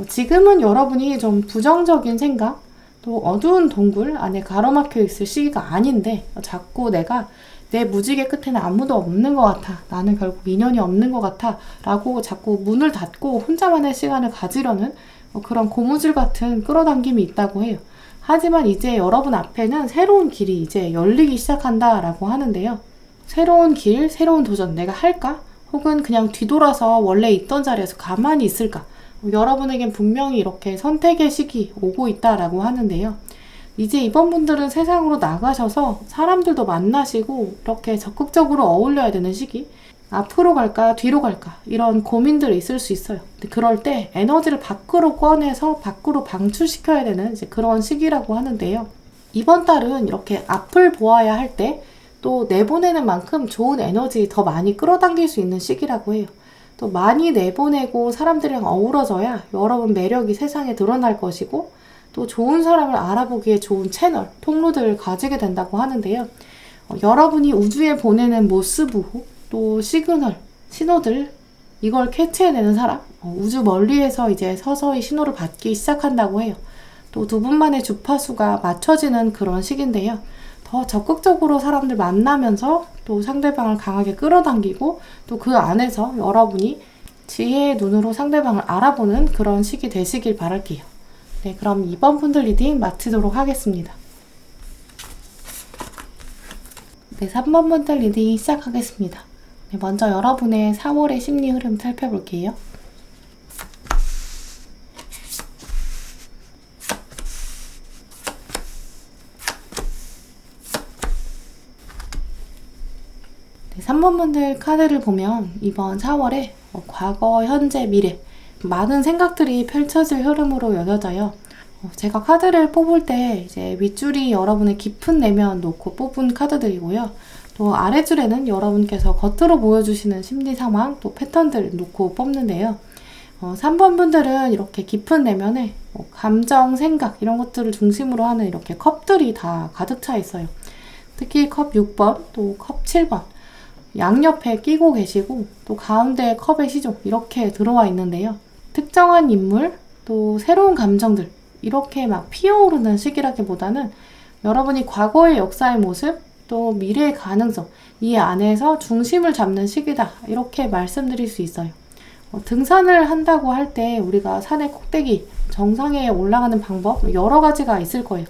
지금은 여러분이 좀 부정적인 생각, 또 어두운 동굴 안에 가로막혀 있을 시기가 아닌데 자꾸 내가 내 무지개 끝에는 아무도 없는 것 같아. 나는 결국 인연이 없는 것 같아. 라고 자꾸 문을 닫고 혼자만의 시간을 가지려는 그런 고무줄 같은 끌어당김이 있다고 해요. 하지만 이제 여러분 앞에는 새로운 길이 이제 열리기 시작한다 라고 하는데요. 새로운 길, 새로운 도전 내가 할까? 혹은 그냥 뒤돌아서 원래 있던 자리에서 가만히 있을까? 여러분에겐 분명히 이렇게 선택의 시기 오고 있다라고 하는데요. 이제 이번 분들은 세상으로 나가셔서 사람들도 만나시고 이렇게 적극적으로 어울려야 되는 시기, 앞으로 갈까 뒤로 갈까 이런 고민들이 있을 수 있어요. 근데 그럴 때 에너지를 밖으로 꺼내서 밖으로 방출시켜야 되는 이제 그런 시기라고 하는데요. 이번 달은 이렇게 앞을 보아야 할 때 또 내보내는 만큼 좋은 에너지 더 많이 끌어당길 수 있는 시기라고 해요. 또 많이 내보내고 사람들이랑 어우러져야 여러분 매력이 세상에 드러날 것이고 또 좋은 사람을 알아보기에 좋은 채널, 통로들을 가지게 된다고 하는데요. 여러분이 우주에 보내는 모스부, 또 시그널, 신호들 이걸 캐치해내는 사람, 우주 멀리에서 이제 서서히 신호를 받기 시작한다고 해요. 또 두 분만의 주파수가 맞춰지는 그런 시기인데요. 더 적극적으로 사람들 만나면서 또 상대방을 강하게 끌어당기고 또 그 안에서 여러분이 지혜의 눈으로 상대방을 알아보는 그런 시기 되시길 바랄게요. 네, 그럼 2번 분들 리딩 마치도록 하겠습니다. 네, 3번 분들 리딩 시작하겠습니다. 네, 먼저 여러분의 4월의 심리 흐름 살펴볼게요. 네, 3번 분들 카드를 보면 이번 4월에 과거, 현재, 미래 많은 생각들이 펼쳐질 흐름으로 여겨져요. 제가 카드를 뽑을 때 이제 윗줄이 여러분의 깊은 내면 놓고 뽑은 카드들이고요. 또 아래줄에는 여러분께서 겉으로 보여주시는 심리 상황, 또 패턴들 놓고 뽑는데요. 3번 분들은 이렇게 깊은 내면에 감정, 생각 이런 것들을 중심으로 하는 이렇게 컵들이 다 가득 차 있어요. 특히 컵 6번, 또 컵 7번 양옆에 끼고 계시고 또 가운데 컵의 시종 이렇게 들어와 있는데요. 특정한 인물, 또 새로운 감정들 이렇게 막 피어오르는 시기라기보다는 여러분이 과거의 역사의 모습, 또 미래의 가능성 이 안에서 중심을 잡는 시기다 이렇게 말씀드릴 수 있어요. 등산을 한다고 할 때 우리가 산의 꼭대기, 정상에 올라가는 방법 여러 가지가 있을 거예요.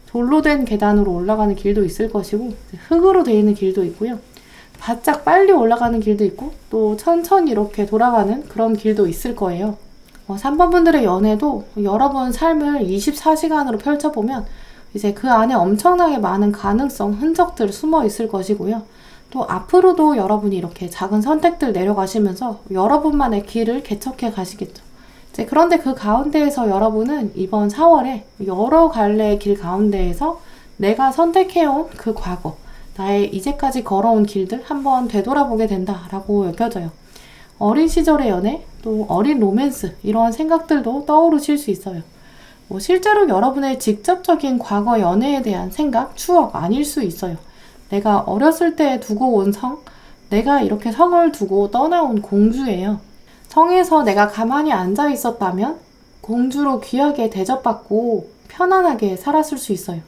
돌로 된 계단으로 올라가는 길도 있을 것이고 흙으로 되어 있는 길도 있고요. 바짝 빨리 올라가는 길도 있고 또 천천히 이렇게 돌아가는 그런 길도 있을 거예요. 3번 분들의 연애도 여러분 삶을 24시간으로 펼쳐보면 이제 그 안에 엄청나게 많은 가능성, 흔적들 숨어 있을 것이고요. 또 앞으로도 여러분이 이렇게 작은 선택들 내려가시면서 여러분만의 길을 개척해 가시겠죠. 이제 그런데 그 가운데에서 여러분은 이번 4월에 여러 갈래의 길 가운데에서 내가 선택해온 그 과거, 나의 이제까지 걸어온 길들 한번 되돌아보게 된다라고 여겨져요. 어린 시절의 연애, 또 어린 로맨스 이러한 생각들도 떠오르실 수 있어요. 실제로 여러분의 직접적인 과거 연애에 대한 생각, 추억 아닐 수 있어요. 내가 어렸을 때 두고 온 성, 내가 이렇게 성을 두고 떠나온 공주예요. 성에서 내가 가만히 앉아 있었다면 공주로 귀하게 대접받고 편안하게 살았을 수 있어요.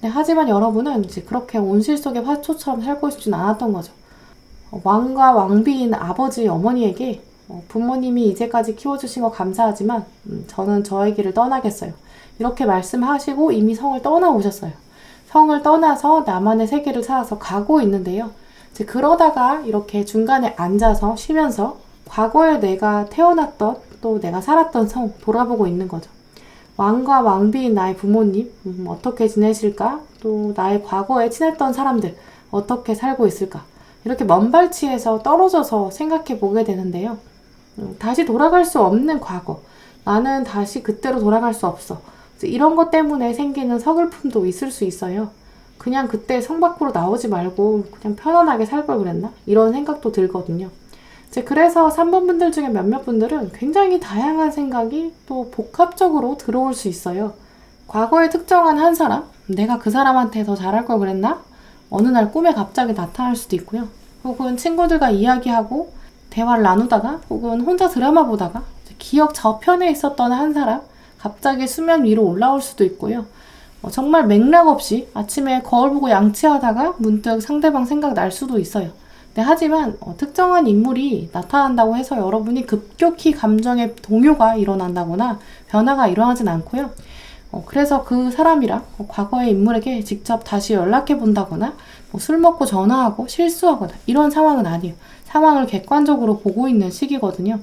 네, 하지만 여러분은 이제 그렇게 온실 속의 화초처럼 살고 싶진 않았던 거죠. 왕과 왕비인 아버지, 어머니에게 부모님이 이제까지 키워주신 거 감사하지만 저는 저의 길을 떠나겠어요. 이렇게 말씀하시고 이미 성을 떠나오셨어요. 성을 떠나서 나만의 세계를 찾아서 가고 있는데요. 이제 그러다가 이렇게 중간에 앉아서 쉬면서 과거에 내가 태어났던 또 내가 살았던 성 돌아보고 있는 거죠. 왕과 왕비인 나의 부모님 어떻게 지내실까? 또 나의 과거에 친했던 사람들 어떻게 살고 있을까? 이렇게 먼발치에서 떨어져서 생각해 보게 되는데요. 다시 돌아갈 수 없는 과거. 나는 다시 그때로 돌아갈 수 없어. 이런 것 때문에 생기는 서글픔도 있을 수 있어요. 그냥 그때 성 밖으로 나오지 말고 그냥 편안하게 살 걸 그랬나? 이런 생각도 들거든요. 그래서 3번 분들 중에 몇몇 분들은 굉장히 다양한 생각이 또 복합적으로 들어올 수 있어요. 과거에 특정한 한 사람? 내가 그 사람한테 더 잘할 걸 그랬나? 어느 날 꿈에 갑자기 나타날 수도 있고요. 혹은 친구들과 이야기하고 대화를 나누다가 혹은 혼자 드라마 보다가 기억 저편에 있었던 한 사람 갑자기 수면 위로 올라올 수도 있고요. 정말 맥락 없이 아침에 거울 보고 양치하다가 문득 상대방 생각 날 수도 있어요. 네, 하지만 특정한 인물이 나타난다고 해서 여러분이 급격히 감정의 동요가 일어난다거나 변화가 일어나진 않고요. 그래서 그 사람이랑 과거의 인물에게 직접 다시 연락해 본다거나 술 먹고 전화하고 실수하거나 이런 상황은 아니에요. 상황을 객관적으로 보고 있는 시기거든요.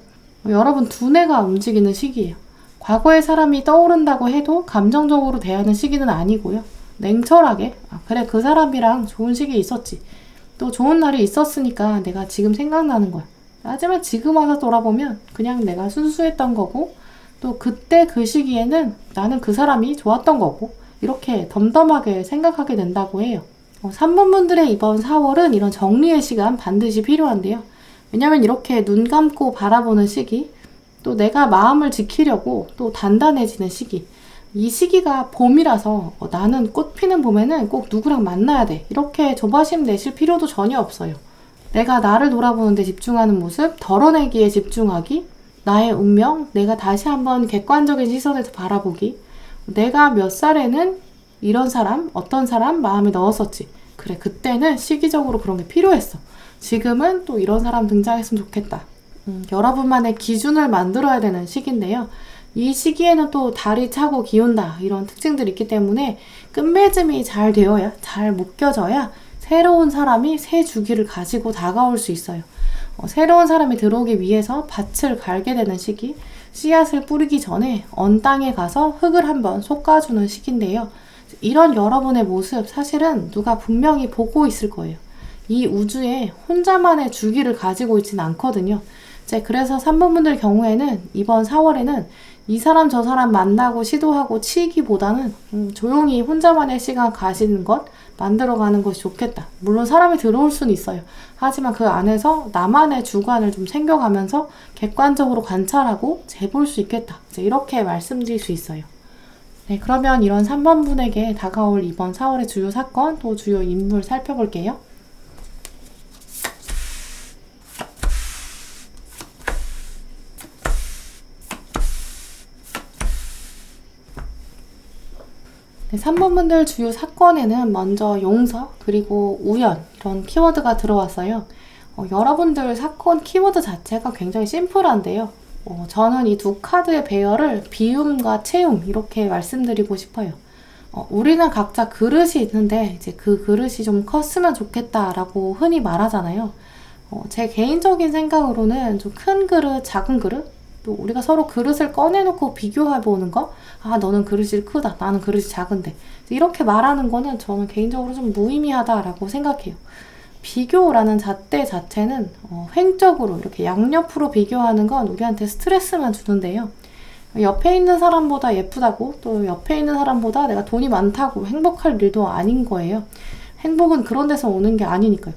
여러분 두뇌가 움직이는 시기예요. 과거의 사람이 떠오른다고 해도 감정적으로 대하는 시기는 아니고요. 냉철하게 그래 그 사람이랑 좋은 시기 있었지. 또 좋은 날이 있었으니까 내가 지금 생각나는 거야. 하지만 지금 와서 돌아보면 그냥 내가 순수했던 거고 또 그때 그 시기에는 나는 그 사람이 좋았던 거고 이렇게 덤덤하게 생각하게 된다고 해요. 3번 분들의 이번 4월은 이런 정리의 시간 반드시 필요한데요. 왜냐면 이렇게 눈 감고 바라보는 시기 또 내가 마음을 지키려고 또 단단해지는 시기 이 시기가 봄이라서 나는 꽃 피는 봄에는 꼭 누구랑 만나야 돼 이렇게 조바심 내실 필요도 전혀 없어요. 내가 나를 돌아보는 데 집중하는 모습 덜어내기에 집중하기 나의 운명 내가 다시 한번 객관적인 시선에서 바라보기 내가 몇 살에는 이런 사람 어떤 사람 마음에 넣었었지 그래 그때는 시기적으로 그런 게 필요했어 지금은 또 이런 사람 등장했으면 좋겠다 여러분만의 기준을 만들어야 되는 시기인데요. 이 시기에는 또 달이 차고 기온다 이런 특징들이 있기 때문에 끝맺음이 잘 되어야 잘 묶여져야 새로운 사람이 새 주기를 가지고 다가올 수 있어요. 새로운 사람이 들어오기 위해서 밭을 갈게 되는 시기 씨앗을 뿌리기 전에 언 땅에 가서 흙을 한번 솎아주는 시기인데요. 이런 여러분의 모습 사실은 누가 분명히 보고 있을 거예요. 이 우주에 혼자만의 주기를 가지고 있지는 않거든요. 그래서 3번 분들 경우에는 이번 4월에는 이 사람 저 사람 만나고 시도하고 치기보다는 조용히 혼자만의 시간 가시는 것 만들어가는 것이 좋겠다. 물론 사람이 들어올 수는 있어요. 하지만 그 안에서 나만의 주관을 좀 챙겨가면서 객관적으로 관찰하고 재볼 수 있겠다. 이렇게 말씀드릴 수 있어요. 네, 그러면 이런 3번 분에게 다가올 이번 4월의 주요 사건 또 주요 인물 살펴볼게요. 네, 3번 분들 주요 사건에는 먼저 용서 그리고 우연 이런 키워드가 들어왔어요. 여러분들 사건 키워드 자체가 굉장히 심플한데요. 저는 이 두 카드의 배열을 비움과 채움 이렇게 말씀드리고 싶어요. 우리는 각자 그릇이 있는데 이제 그 그릇이 좀 컸으면 좋겠다라고 흔히 말하잖아요. 제 개인적인 생각으로는 좀 큰 그릇, 작은 그릇 또 우리가 서로 그릇을 꺼내놓고 비교해보는 거 너는 그릇이 크다 나는 그릇이 작은데 이렇게 말하는 거는 저는 개인적으로 좀 무의미하다라고 생각해요. 비교라는 잣대 자체는 횡적으로 이렇게 양옆으로 비교하는 건 우리한테 스트레스만 주는데요. 옆에 있는 사람보다 예쁘다고 또 옆에 있는 사람보다 내가 돈이 많다고 행복할 일도 아닌 거예요. 행복은 그런 데서 오는 게 아니니까요.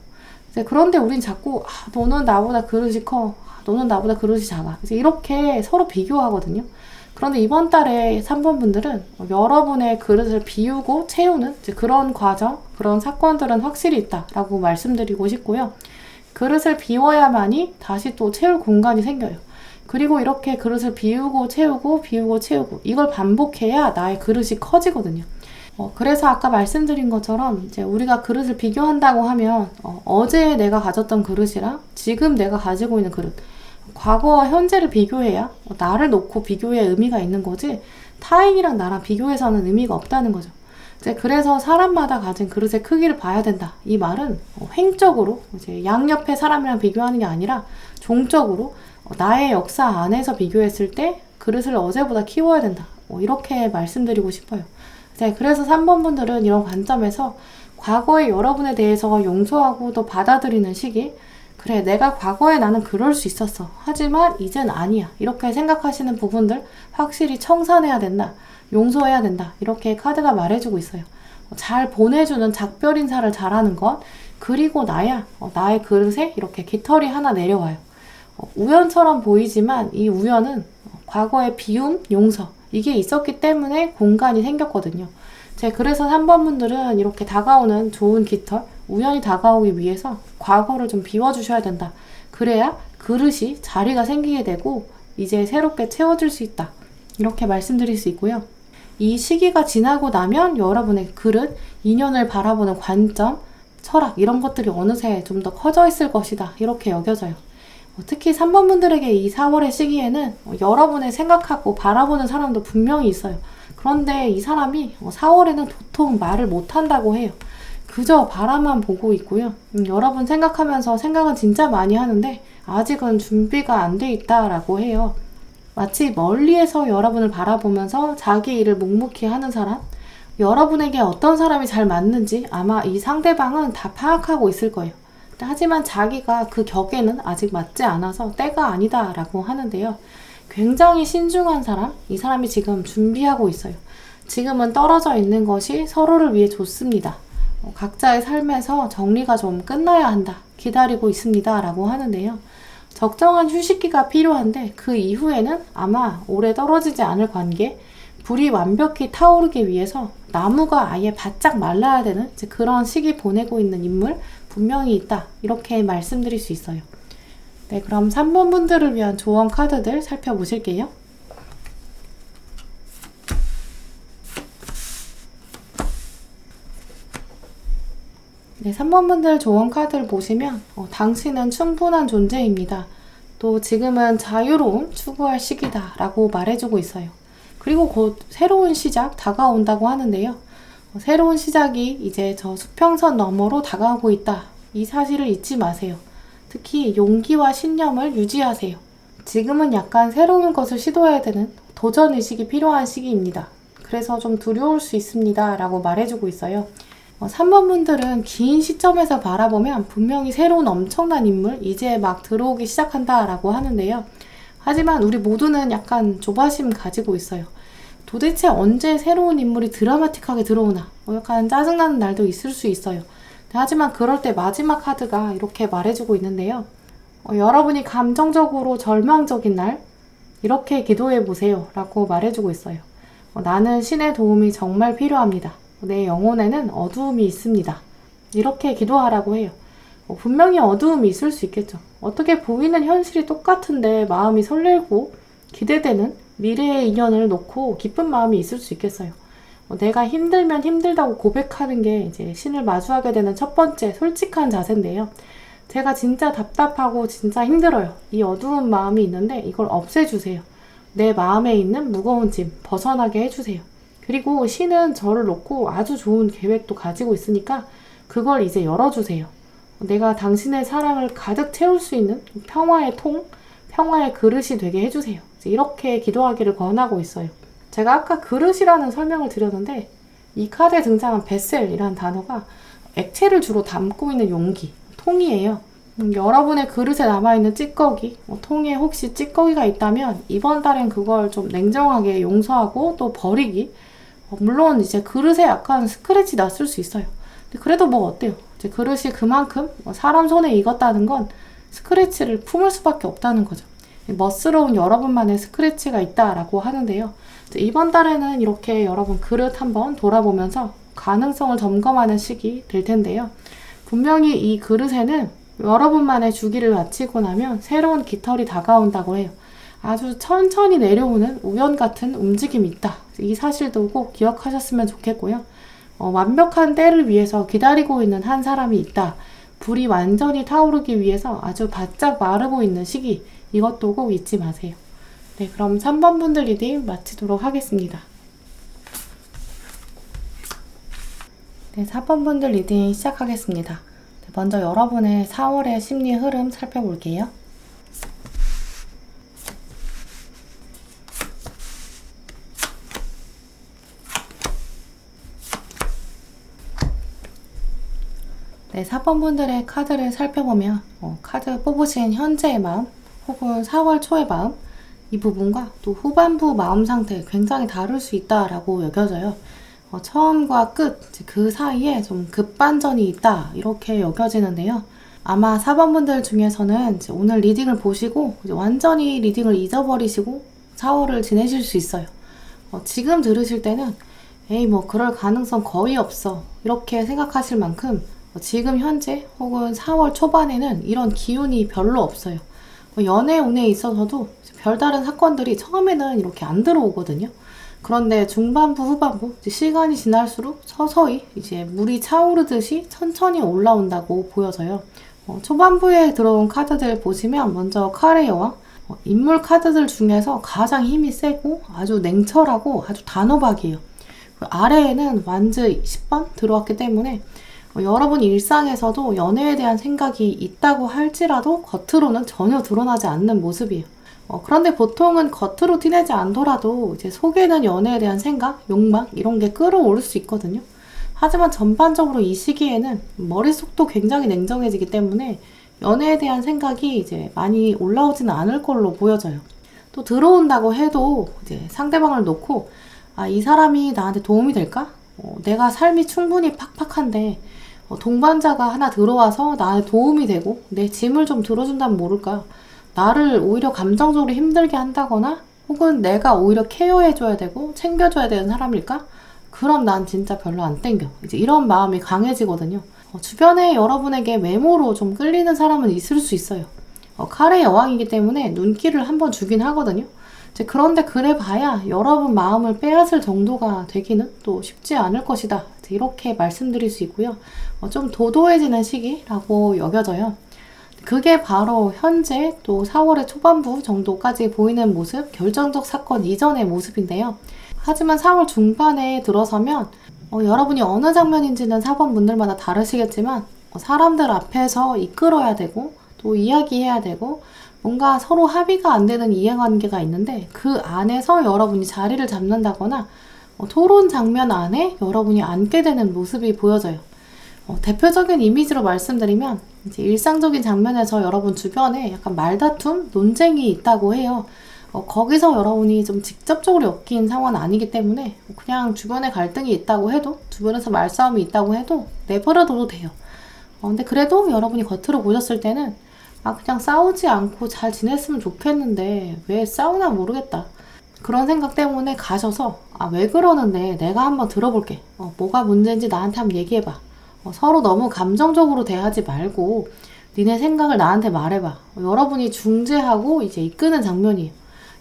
그런데 우린 자꾸 너는 나보다 그릇이 커 너는 나보다 그릇이 작아 이렇게 서로 비교하거든요. 그런데 이번 달에 3번 분들은 여러분의 그릇을 비우고 채우는 그런 과정, 그런 사건들은 확실히 있다라고 말씀드리고 싶고요. 그릇을 비워야만이 다시 또 채울 공간이 생겨요. 그리고 이렇게 그릇을 비우고 채우고 비우고 채우고 이걸 반복해야 나의 그릇이 커지거든요. 그래서 아까 말씀드린 것처럼 이제 우리가 그릇을 비교한다고 하면 어제 내가 가졌던 그릇이랑 지금 내가 가지고 있는 그릇, 과거와 현재를 비교해야 나를 놓고 비교해야 의미가 있는 거지 타인이랑 나랑 비교해서는 의미가 없다는 거죠. 이제 그래서 사람마다 가진 그릇의 크기를 봐야 된다. 이 말은 횡적으로 이제 양옆의 사람이랑 비교하는 게 아니라 종적으로 나의 역사 안에서 비교했을 때 그릇을 어제보다 키워야 된다. 이렇게 말씀드리고 싶어요. 네, 그래서 3번 분들은 이런 관점에서 과거의 여러분에 대해서 용서하고 또 받아들이는 시기, 그래 내가 과거에 나는 그럴 수 있었어. 하지만 이젠 아니야. 이렇게 생각하시는 부분들 확실히 청산해야 된다. 용서해야 된다. 이렇게 카드가 말해주고 있어요. 잘 보내주는 작별 인사를 잘하는 것, 그리고 나야 나의 그릇에 이렇게 깃털이 하나 내려와요. 우연처럼 보이지만 이 우연은 과거의 비움, 용서 이게 있었기 때문에 공간이 생겼거든요. 그래서 3번 분들은 이렇게 다가오는 좋은 깃털, 우연히 다가오기 위해서 과거를 좀 비워주셔야 된다. 그래야 그릇이 자리가 생기게 되고 이제 새롭게 채워질 수 있다. 이렇게 말씀드릴 수 있고요. 이 시기가 지나고 나면 여러분의 그릇, 인연을 바라보는 관점, 철학 이런 것들이 어느새 좀 더 커져 있을 것이다. 이렇게 여겨져요. 특히 3번 분들에게 이 4월의 시기에는 여러분의 생각하고 바라보는 사람도 분명히 있어요. 그런데 이 사람이 4월에는 도통 말을 못한다고 해요. 그저 바라만 보고 있고요. 여러분 생각하면서 생각은 진짜 많이 하는데 아직은 준비가 안 돼 있다라고 해요. 마치 멀리에서 여러분을 바라보면서 자기 일을 묵묵히 하는 사람, 여러분에게 어떤 사람이 잘 맞는지 아마 이 상대방은 다 파악하고 있을 거예요. 하지만 자기가 그 격에는 아직 맞지 않아서 때가 아니다 라고 하는데요. 굉장히 신중한 사람, 이 사람이 지금 준비하고 있어요. 지금은 떨어져 있는 것이 서로를 위해 좋습니다. 각자의 삶에서 정리가 좀 끝나야 한다. 기다리고 있습니다. 라고 하는데요. 적정한 휴식기가 필요한데 그 이후에는 아마 오래 떨어지지 않을 관계, 불이 완벽히 타오르기 위해서 나무가 아예 바짝 말라야 되는 그런 시기 보내고 있는 인물 분명히 있다. 이렇게 말씀드릴 수 있어요. 네, 그럼 3번 분들을 위한 조언 카드들 살펴보실게요. 네, 3번 분들 조언 카드를 보시면 당신은 충분한 존재입니다. 또 지금은 자유로움 추구할 시기다 라고 말해주고 있어요. 그리고 곧 새로운 시작 다가온다고 하는데요. 새로운 시작이 이제 저 수평선 너머로 다가오고 있다. 이 사실을 잊지 마세요. 특히 용기와 신념을 유지하세요. 지금은 약간 새로운 것을 시도해야 되는 도전의식이 필요한 시기입니다. 그래서 좀 두려울 수 있습니다. 라고 말해주고 있어요. 3번 분들은 긴 시점에서 바라보면 분명히 새로운 엄청난 인물, 이제 막 들어오기 시작한다 라고 하는데요. 하지만 우리 모두는 약간 조바심 가지고 있어요. 도대체 언제 새로운 인물이 드라마틱하게 들어오나 약간 짜증나는 날도 있을 수 있어요. 하지만 그럴 때 마지막 카드가 이렇게 말해주고 있는데요. 여러분이 감정적으로 절망적인 날 이렇게 기도해보세요 라고 말해주고 있어요. 나는 신의 도움이 정말 필요합니다. 내 영혼에는 어두움이 있습니다. 이렇게 기도하라고 해요. 분명히 어두움이 있을 수 있겠죠. 어떻게 보이는 현실이 똑같은데 마음이 설레고 기대되는 미래의 인연을 놓고 기쁜 마음이 있을 수 있겠어요. 내가 힘들면 힘들다고 고백하는 게 이제 신을 마주하게 되는 첫 번째 솔직한 자세인데요. 제가 진짜 답답하고 진짜 힘들어요. 이 어두운 마음이 있는데 이걸 없애주세요. 내 마음에 있는 무거운 짐 벗어나게 해주세요. 그리고 신은 저를 놓고 아주 좋은 계획도 가지고 있으니까 그걸 이제 열어주세요. 내가 당신의 사랑을 가득 채울 수 있는 평화의 통, 평화의 그릇이 되게 해주세요. 이렇게 기도하기를 권하고 있어요. 제가 아까 그릇이라는 설명을 드렸는데 이 카드에 등장한 베셀이라는 단어가 액체를 주로 담고 있는 용기, 통이에요. 여러분의 그릇에 남아있는 찌꺼기, 통에 혹시 찌꺼기가 있다면 이번 달엔 그걸 좀 냉정하게 용서하고 또 버리기. 물론 이제 그릇에 약간 스크래치 났을 수 있어요. 근데 그래도 뭐 어때요? 이제 그릇이 그만큼 사람 손에 익었다는 건 스크래치를 품을 수밖에 없다는 거죠. 멋스러운 여러분만의 스크래치가 있다라고 하는데요. 이번 달에는 이렇게 여러분 그릇 한번 돌아보면서 가능성을 점검하는 시기 될 텐데요. 분명히 이 그릇에는 여러분만의 주기를 마치고 나면 새로운 깃털이 다가온다고 해요. 아주 천천히 내려오는 우연 같은 움직임이 있다. 이 사실도 꼭 기억하셨으면 좋겠고요. 완벽한 때를 위해서 기다리고 있는 한 사람이 있다. 불이 완전히 타오르기 위해서 아주 바짝 마르고 있는 시기. 이것도 꼭 잊지 마세요. 네, 그럼 3번 분들 리딩 마치도록 하겠습니다. 네, 4번 분들 리딩 시작하겠습니다. 네, 먼저 여러분의 4월의 심리 흐름 살펴볼게요. 네, 4번 분들의 카드를 살펴보면 카드 뽑으신 현재의 마음 혹은 4월 초의 마음 이 부분과 또 후반부 마음 상태 굉장히 다를 수 있다라고 여겨져요. 처음과 끝 그 사이에 좀 급반전이 있다 이렇게 여겨지는데요. 아마 4번 분들 중에서는 오늘 리딩을 보시고 완전히 리딩을 잊어버리시고 4월을 지내실 수 있어요. 지금 들으실 때는 에이 뭐 그럴 가능성 거의 없어 이렇게 생각하실 만큼 지금 현재 혹은 4월 초반에는 이런 기운이 별로 없어요. 연애 운에 있어서도 별다른 사건들이 처음에는 이렇게 안 들어오거든요. 그런데 중반부, 후반부 시간이 지날수록 서서히 이제 물이 차오르듯이 천천히 올라온다고 보여져요. 초반부에 들어온 카드들 보시면 먼저 칼의 여왕, 인물 카드들 중에서 가장 힘이 세고 아주 냉철하고 아주 단호박이에요. 아래에는 완즈 10번 들어왔기 때문에 여러분 일상에서도 연애에 대한 생각이 있다고 할지라도 겉으로는 전혀 드러나지 않는 모습이에요. 그런데 보통은 겉으로 티내지 않더라도 이제 속에는 연애에 대한 생각, 욕망 이런 게 끌어오를 수 있거든요. 하지만 전반적으로 이 시기에는 머릿속도 굉장히 냉정해지기 때문에 연애에 대한 생각이 이제 많이 올라오지는 않을 걸로 보여져요. 또 들어온다고 해도 이제 상대방을 놓고 이 사람이 나한테 도움이 될까? 내가 삶이 충분히 팍팍한데 동반자가 하나 들어와서 나한테 도움이 되고 내 짐을 좀 들어준다면 모를까? 나를 오히려 감정적으로 힘들게 한다거나 혹은 내가 오히려 케어해줘야 되고 챙겨줘야 되는 사람일까? 그럼 난 진짜 별로 안 땡겨. 이제 이런 마음이 강해지거든요. 주변에 여러분에게 외모로 좀 끌리는 사람은 있을 수 있어요. 칼의 여왕이기 때문에 눈길을 한번 주긴 하거든요. 그런데 그래 봐야 여러분 마음을 빼앗을 정도가 되기는 또 쉽지 않을 것이다. 이렇게 말씀드릴 수 있고요. 좀 도도해지는 시기라고 여겨져요. 그게 바로 현재 또 4월의 초반부 정도까지 보이는 모습, 결정적 사건 이전의 모습인데요. 하지만 4월 중반에 들어서면 여러분이 어느 장면인지는 4번 분들마다 다르시겠지만 사람들 앞에서 이끌어야 되고 또 이야기해야 되고 뭔가 서로 합의가 안 되는 이해관계가 있는데 그 안에서 여러분이 자리를 잡는다거나 토론 장면 안에 여러분이 앉게 되는 모습이 보여져요. 대표적인 이미지로 말씀드리면 이제 일상적인 장면에서 여러분 주변에 약간 말다툼, 논쟁이 있다고 해요. 거기서 여러분이 좀 직접적으로 엮인 상황은 아니기 때문에 그냥 주변에 갈등이 있다고 해도 주변에서 말싸움이 있다고 해도 내버려둬도 돼요. 근데 그래도 여러분이 겉으로 보셨을 때는 그냥 싸우지 않고 잘 지냈으면 좋겠는데 왜 싸우나 모르겠다. 그런 생각 때문에 가셔서 왜 그러는데 내가 한번 들어볼게. 뭐가 문제인지 나한테 한번 얘기해봐. 서로 너무 감정적으로 대하지 말고 니네 생각을 나한테 말해봐. 여러분이 중재하고 이제 이끄는 장면이에요.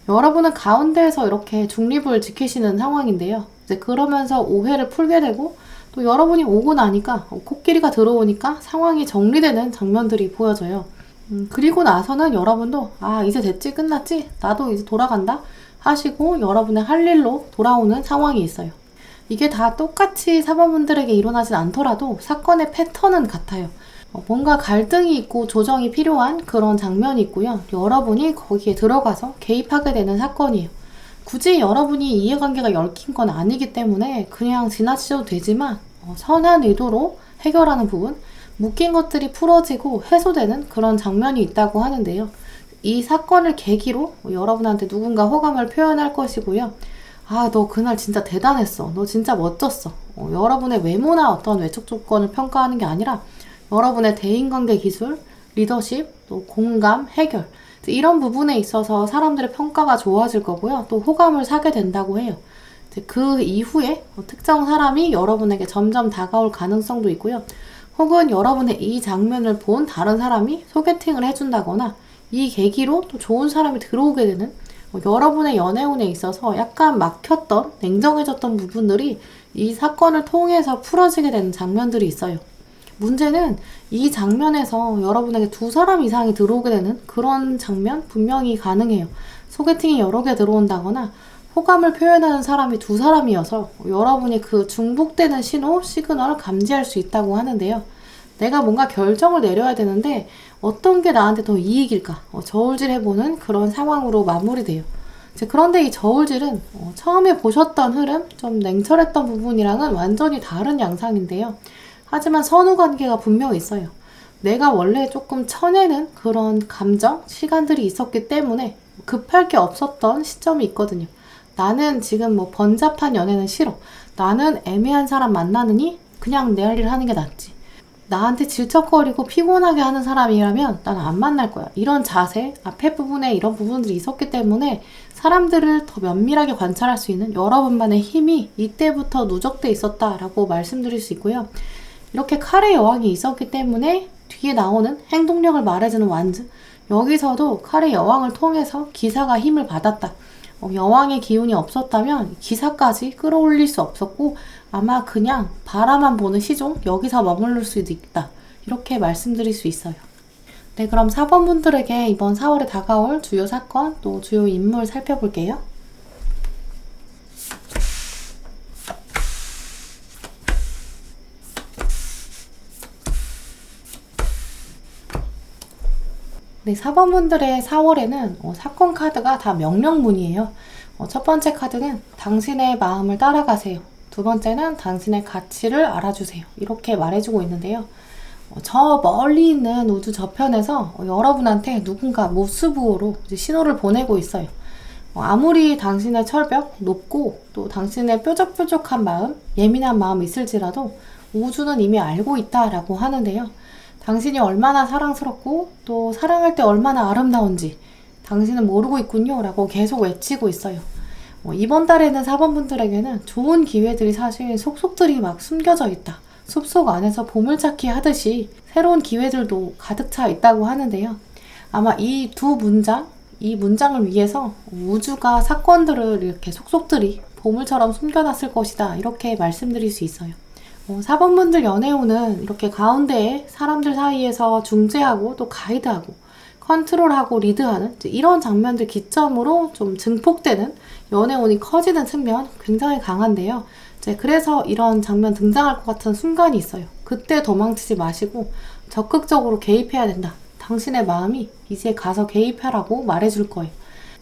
여러분은 가운데에서 이렇게 중립을 지키시는 상황인데요. 이제 그러면서 오해를 풀게 되고 또 여러분이 오고 나니까 코끼리가 들어오니까 상황이 정리되는 장면들이 보여져요. 그리고 나서는 여러분도 이제 됐지 끝났지 나도 이제 돌아간다 하시고 여러분의 할 일로 돌아오는 상황이 있어요. 이게 다 똑같이 사범분들에게 일어나진 않더라도 사건의 패턴은 같아요. 뭔가 갈등이 있고 조정이 필요한 그런 장면이 있고요. 여러분이 거기에 들어가서 개입하게 되는 사건이에요. 굳이 여러분이 이해관계가 얽힌 건 아니기 때문에 그냥 지나치셔도 되지만 선한 의도로 해결하는 부분, 묶인 것들이 풀어지고 해소되는 그런 장면이 있다고 하는데요. 이 사건을 계기로 여러분한테 누군가 호감을 표현할 것이고요. 너 그날 진짜 대단했어. 너 진짜 멋졌어. 여러분의 외모나 어떤 외적 조건을 평가하는 게 아니라 여러분의 대인관계 기술, 리더십, 또 공감, 해결 이런 부분에 있어서 사람들의 평가가 좋아질 거고요. 또 호감을 사게 된다고 해요. 그 이후에 특정 사람이 여러분에게 점점 다가올 가능성도 있고요. 혹은 여러분의 이 장면을 본 다른 사람이 소개팅을 해준다거나 이 계기로 또 좋은 사람이 들어오게 되는 여러분의 연애운에 있어서 약간 막혔던 냉정해졌던 부분들이 이 사건을 통해서 풀어지게 되는 장면들이 있어요. 문제는 이 장면에서 여러분에게 두 사람 이상이 들어오게 되는 그런 장면 분명히 가능해요. 소개팅이 여러 개 들어온다거나 호감을 표현하는 사람이 두 사람이어서 여러분이 그 중복되는 신호, 시그널을 감지할 수 있다고 하는데요. 내가 뭔가 결정을 내려야 되는데 어떤 게 나한테 더 이익일까? 저울질해보는 그런 상황으로 마무리돼요. 그런데 이 저울질은 처음에 보셨던 흐름, 좀 냉철했던 부분이랑은 완전히 다른 양상인데요. 하지만 선후 관계가 분명히 있어요. 내가 원래 조금 쳐내는 그런 감정, 시간들이 있었기 때문에 급할 게 없었던 시점이 있거든요. 나는 지금 뭐 번잡한 연애는 싫어. 나는 애매한 사람 만나느니 그냥 내 할 일 하는 게 낫지. 나한테 질척거리고 피곤하게 하는 사람이라면 난 안 만날 거야. 이런 자세, 앞에 부분에 이런 부분들이 있었기 때문에 사람들을 더 면밀하게 관찰할 수 있는 여러분만의 힘이 이때부터 누적돼 있었다라고 말씀드릴 수 있고요. 이렇게 칼의 여왕이 있었기 때문에 뒤에 나오는 행동력을 말해주는 완즈, 여기서도 칼의 여왕을 통해서 기사가 힘을 받았다. 여왕의 기운이 없었다면 기사까지 끌어올릴 수 없었고 아마 그냥 바라만 보는 시종, 여기서 머무를 수도 있다. 이렇게 말씀드릴 수 있어요. 네, 그럼 4번 분들에게 이번 4월에 다가올 주요 사건, 또 주요 인물 살펴볼게요. 네, 4번 분들의 4월에는 사건 카드가 다 명령문이에요. 첫 번째 카드는 당신의 마음을 따라가세요. 두 번째는 당신의 가치를 알아주세요. 이렇게 말해주고 있는데요. 저 멀리 있는 우주 저편에서 여러분한테 누군가 모스부호로 신호를 보내고 있어요. 아무리 당신의 철벽 높고 또 당신의 뾰족뾰족한 마음, 예민한 마음이 있을지라도 우주는 이미 알고 있다라고 하는데요. 당신이 얼마나 사랑스럽고 또 사랑할 때 얼마나 아름다운지 당신은 모르고 있군요 라고 계속 외치고 있어요. 이번 달에는 4번 분들에게는 좋은 기회들이 사실 속속들이 막 숨겨져 있다. 숲속 안에서 보물찾기 하듯이 새로운 기회들도 가득 차 있다고 하는데요. 아마 이 두 문장, 이 문장을 위해서 우주가 사건들을 이렇게 속속들이 보물처럼 숨겨놨을 것이다. 이렇게 말씀드릴 수 있어요. 4번 분들 연애운은 이렇게 가운데에 사람들 사이에서 중재하고 또 가이드하고 컨트롤하고 리드하는 이런 장면들 기점으로 좀 증폭되는 연애운이 커지는 측면 굉장히 강한데요. 그래서 이런 장면 등장할 것 같은 순간이 있어요. 그때 도망치지 마시고 적극적으로 개입해야 된다. 당신의 마음이 이제 가서 개입하라고 말해줄 거예요.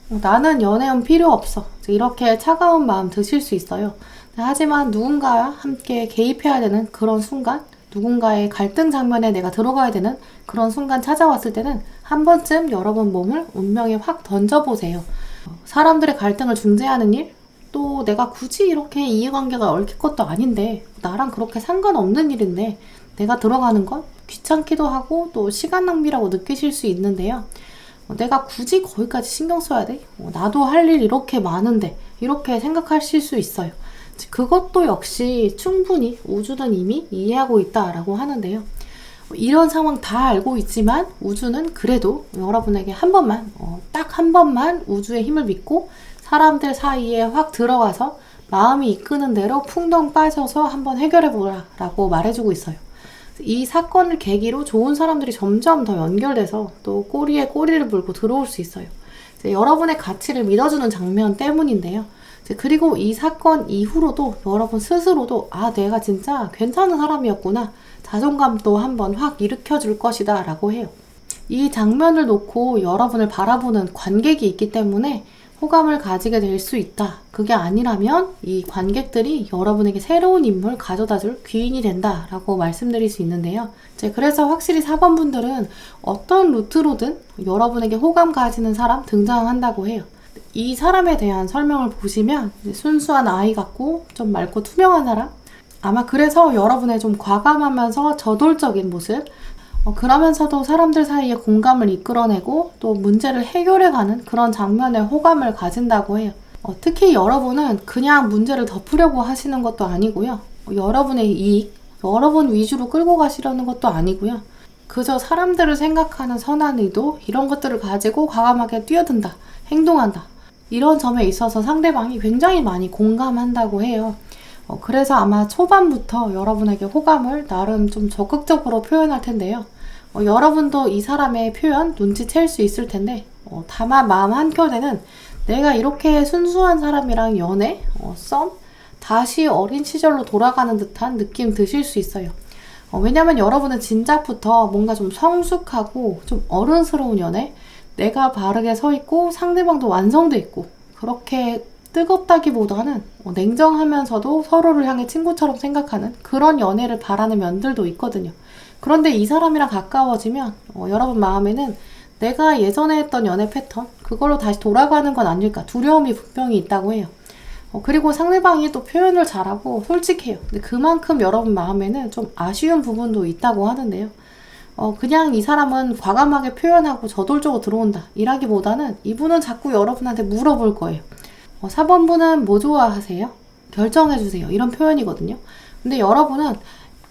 나는 연애운 필요 없어. 이렇게 차가운 마음 드실 수 있어요. 하지만 누군가와 함께 개입해야 되는 그런 순간, 누군가의 갈등 장면에 내가 들어가야 되는 그런 순간 찾아왔을 때는 한 번쯤 여러분 몸을 운명에 확 던져보세요. 사람들의 갈등을 중재하는 일, 또 내가 굳이 이렇게 이해관계가 얽힐 것도 아닌데 나랑 그렇게 상관없는 일인데 내가 들어가는 건 귀찮기도 하고 또 시간 낭비라고 느끼실 수 있는데요. 내가 굳이 거기까지 신경 써야 돼? 나도 할 일 이렇게 많은데 이렇게 생각하실 수 있어요. 그것도 역시 충분히 우주는 이미 이해하고 있다라고 하는데요. 이런 상황 다 알고 있지만 우주는 그래도 여러분에게 한 번만, 딱 한 번만 우주의 힘을 믿고 사람들 사이에 확 들어가서 마음이 이끄는 대로 풍덩 빠져서 한번 해결해보라 라고 말해주고 있어요. 이 사건을 계기로 좋은 사람들이 점점 더 연결돼서 또 꼬리에 꼬리를 물고 들어올 수 있어요. 여러분의 가치를 믿어주는 장면 때문인데요. 그리고 이 사건 이후로도 여러분 스스로도 내가 진짜 괜찮은 사람이었구나. 자존감도 한번 확 일으켜줄 것이다 라고 해요. 이 장면을 놓고 여러분을 바라보는 관객이 있기 때문에 호감을 가지게 될 수 있다. 그게 아니라면 이 관객들이 여러분에게 새로운 인물 가져다줄 귀인이 된다 라고 말씀드릴 수 있는데요. 그래서 확실히 4번 분들은 어떤 루트로든 여러분에게 호감 가지는 사람 등장한다고 해요. 이 사람에 대한 설명을 보시면 순수한 아이 같고 좀 맑고 투명한 사람? 아마 그래서 여러분의 좀 과감하면서 저돌적인 모습, 그러면서도 사람들 사이에 공감을 이끌어내고 또 문제를 해결해가는 그런 장면에 호감을 가진다고 해요. 특히 여러분은 그냥 문제를 덮으려고 하시는 것도 아니고요. 여러분의 이익, 여러분 위주로 끌고 가시려는 것도 아니고요. 그저 사람들을 생각하는 선한 의도, 이런 것들을 가지고 과감하게 뛰어든다, 행동한다. 이런 점에 있어서 상대방이 굉장히 많이 공감한다고 해요. 그래서 아마 초반부터 여러분에게 호감을 나름 좀 적극적으로 표현할 텐데요. 여러분도 이 사람의 표현 눈치챌 수 있을 텐데, 다만 마음 한켠에는 내가 이렇게 순수한 사람이랑 연애, 썸, 다시 어린 시절로 돌아가는 듯한 느낌 드실 수 있어요. 왜냐면 여러분은 진작부터 뭔가 좀 성숙하고 좀 어른스러운 연애, 내가 바르게 서 있고 상대방도 완성돼 있고, 그렇게 뜨겁다기보다는 냉정하면서도 서로를 향해 친구처럼 생각하는 그런 연애를 바라는 면들도 있거든요. 그런데 이 사람이랑 가까워지면 여러분 마음에는 내가 예전에 했던 연애 패턴, 그걸로 다시 돌아가는 건 아닐까 두려움이 분명히 있다고 해요. 그리고 상대방이 또 표현을 잘하고 솔직해요. 근데 그만큼 여러분 마음에는 좀 아쉬운 부분도 있다고 하는데요. 그냥 이 사람은 과감하게 표현하고 저돌적으로 들어온다 이라기보다는 이분은 자꾸 여러분한테 물어볼 거예요. 4번분은 뭐 좋아하세요? 결정해주세요. 이런 표현이거든요. 근데 여러분은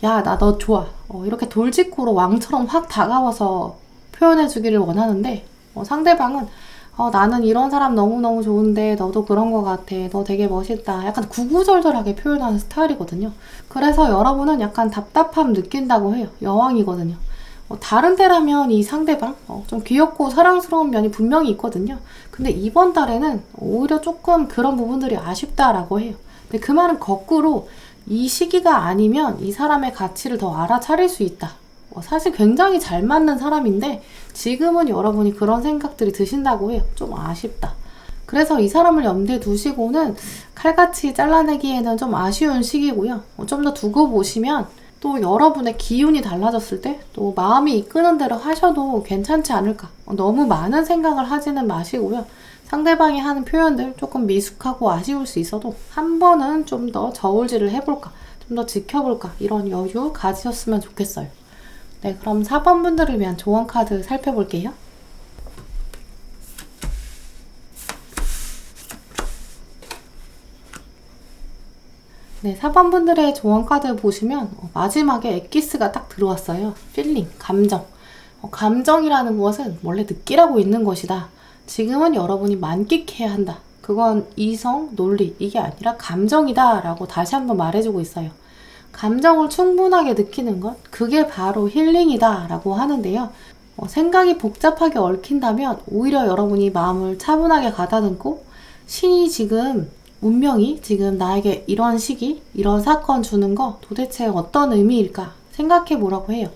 야, 나 너 좋아. 이렇게 돌직구로 왕처럼 확 다가와서 표현해주기를 원하는데, 상대방은 나는 이런 사람 너무너무 좋은데 너도 그런 거 같아. 너 되게 멋있다. 약간 구구절절하게 표현하는 스타일이거든요. 그래서 여러분은 약간 답답함 느낀다고 해요. 여왕이거든요. 다른 때라면 이 상대방 좀 귀엽고 사랑스러운 면이 분명히 있거든요. 근데 이번 달에는 오히려 조금 그런 부분들이 아쉽다라고 해요. 근데 그 말은 거꾸로 이 시기가 아니면 이 사람의 가치를 더 알아차릴 수 있다. 사실 굉장히 잘 맞는 사람인데 지금은 여러분이 그런 생각들이 드신다고 해요. 좀 아쉽다. 그래서 이 사람을 염두에 두시고는 칼같이 잘라내기에는 좀 아쉬운 시기고요. 좀 더 두고 보시면 또 여러분의 기운이 달라졌을 때 또 마음이 이끄는 대로 하셔도 괜찮지 않을까. 너무 많은 생각을 하지는 마시고요. 상대방이 하는 표현들 조금 미숙하고 아쉬울 수 있어도 한 번은 좀 더 저울질을 해볼까, 좀 더 지켜볼까, 이런 여유 가지셨으면 좋겠어요. 네, 그럼 4번 분들을 위한 조언 카드 살펴볼게요. 네, 4번 분들의 조언 카드 보시면 마지막에 엑기스가 딱 들어왔어요. 필링, 감정. 감정이라는 것은 원래 느끼라고 있는 것이다. 지금은 여러분이 만끽해야 한다. 그건 이성, 논리, 이게 아니라 감정이다 라고 다시 한번 말해주고 있어요. 감정을 충분하게 느끼는 것, 그게 바로 힐링이다 라고 하는데요. 생각이 복잡하게 얽힌다면 오히려 여러분이 마음을 차분하게 가다듬고 신이 지금, 운명이 지금 나에게 이런 시기, 이런 사건 주는 거 도대체 어떤 의미일까 생각해 보라고 해요.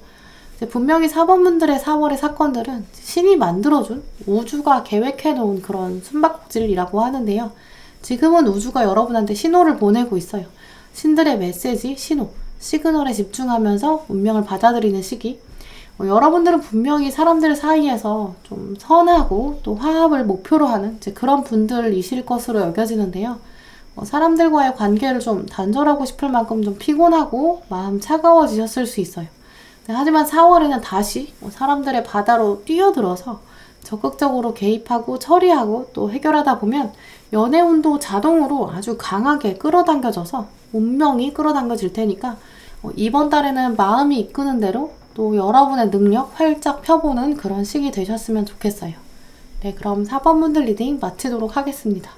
분명히 4번 분들의 4월의 사건들은 신이 만들어준, 우주가 계획해놓은 그런 숨바꼭질이라고 하는데요. 지금은 우주가 여러분한테 신호를 보내고 있어요. 신들의 메시지, 신호, 시그널에 집중하면서 운명을 받아들이는 시기. 여러분들은 분명히 사람들 사이에서 좀 선하고 또 화합을 목표로 하는 그런 분들이실 것으로 여겨지는데요. 사람들과의 관계를 좀 단절하고 싶을 만큼 좀 피곤하고 마음 차가워지셨을 수 있어요. 하지만 4월에는 다시 사람들의 바다로 뛰어들어서 적극적으로 개입하고 처리하고 또 해결하다 보면 연애운도 자동으로 아주 강하게 끌어당겨져서 운명이 끌어당겨질 테니까 이번 달에는 마음이 이끄는 대로 또 여러분의 능력 활짝 펴보는 그런 시기 되셨으면 좋겠어요. 네, 그럼 4번 분들 리딩 마치도록 하겠습니다.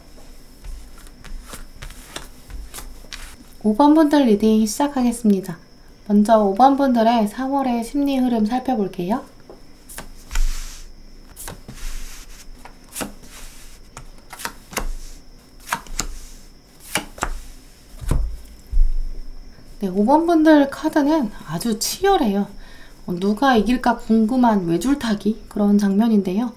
5번 분들 리딩 시작하겠습니다. 먼저 5번 분들의 4월의 심리 흐름 살펴볼게요. 네, 5번 분들 카드는 아주 치열해요. 누가 이길까 궁금한 외줄타기 그런 장면인데요.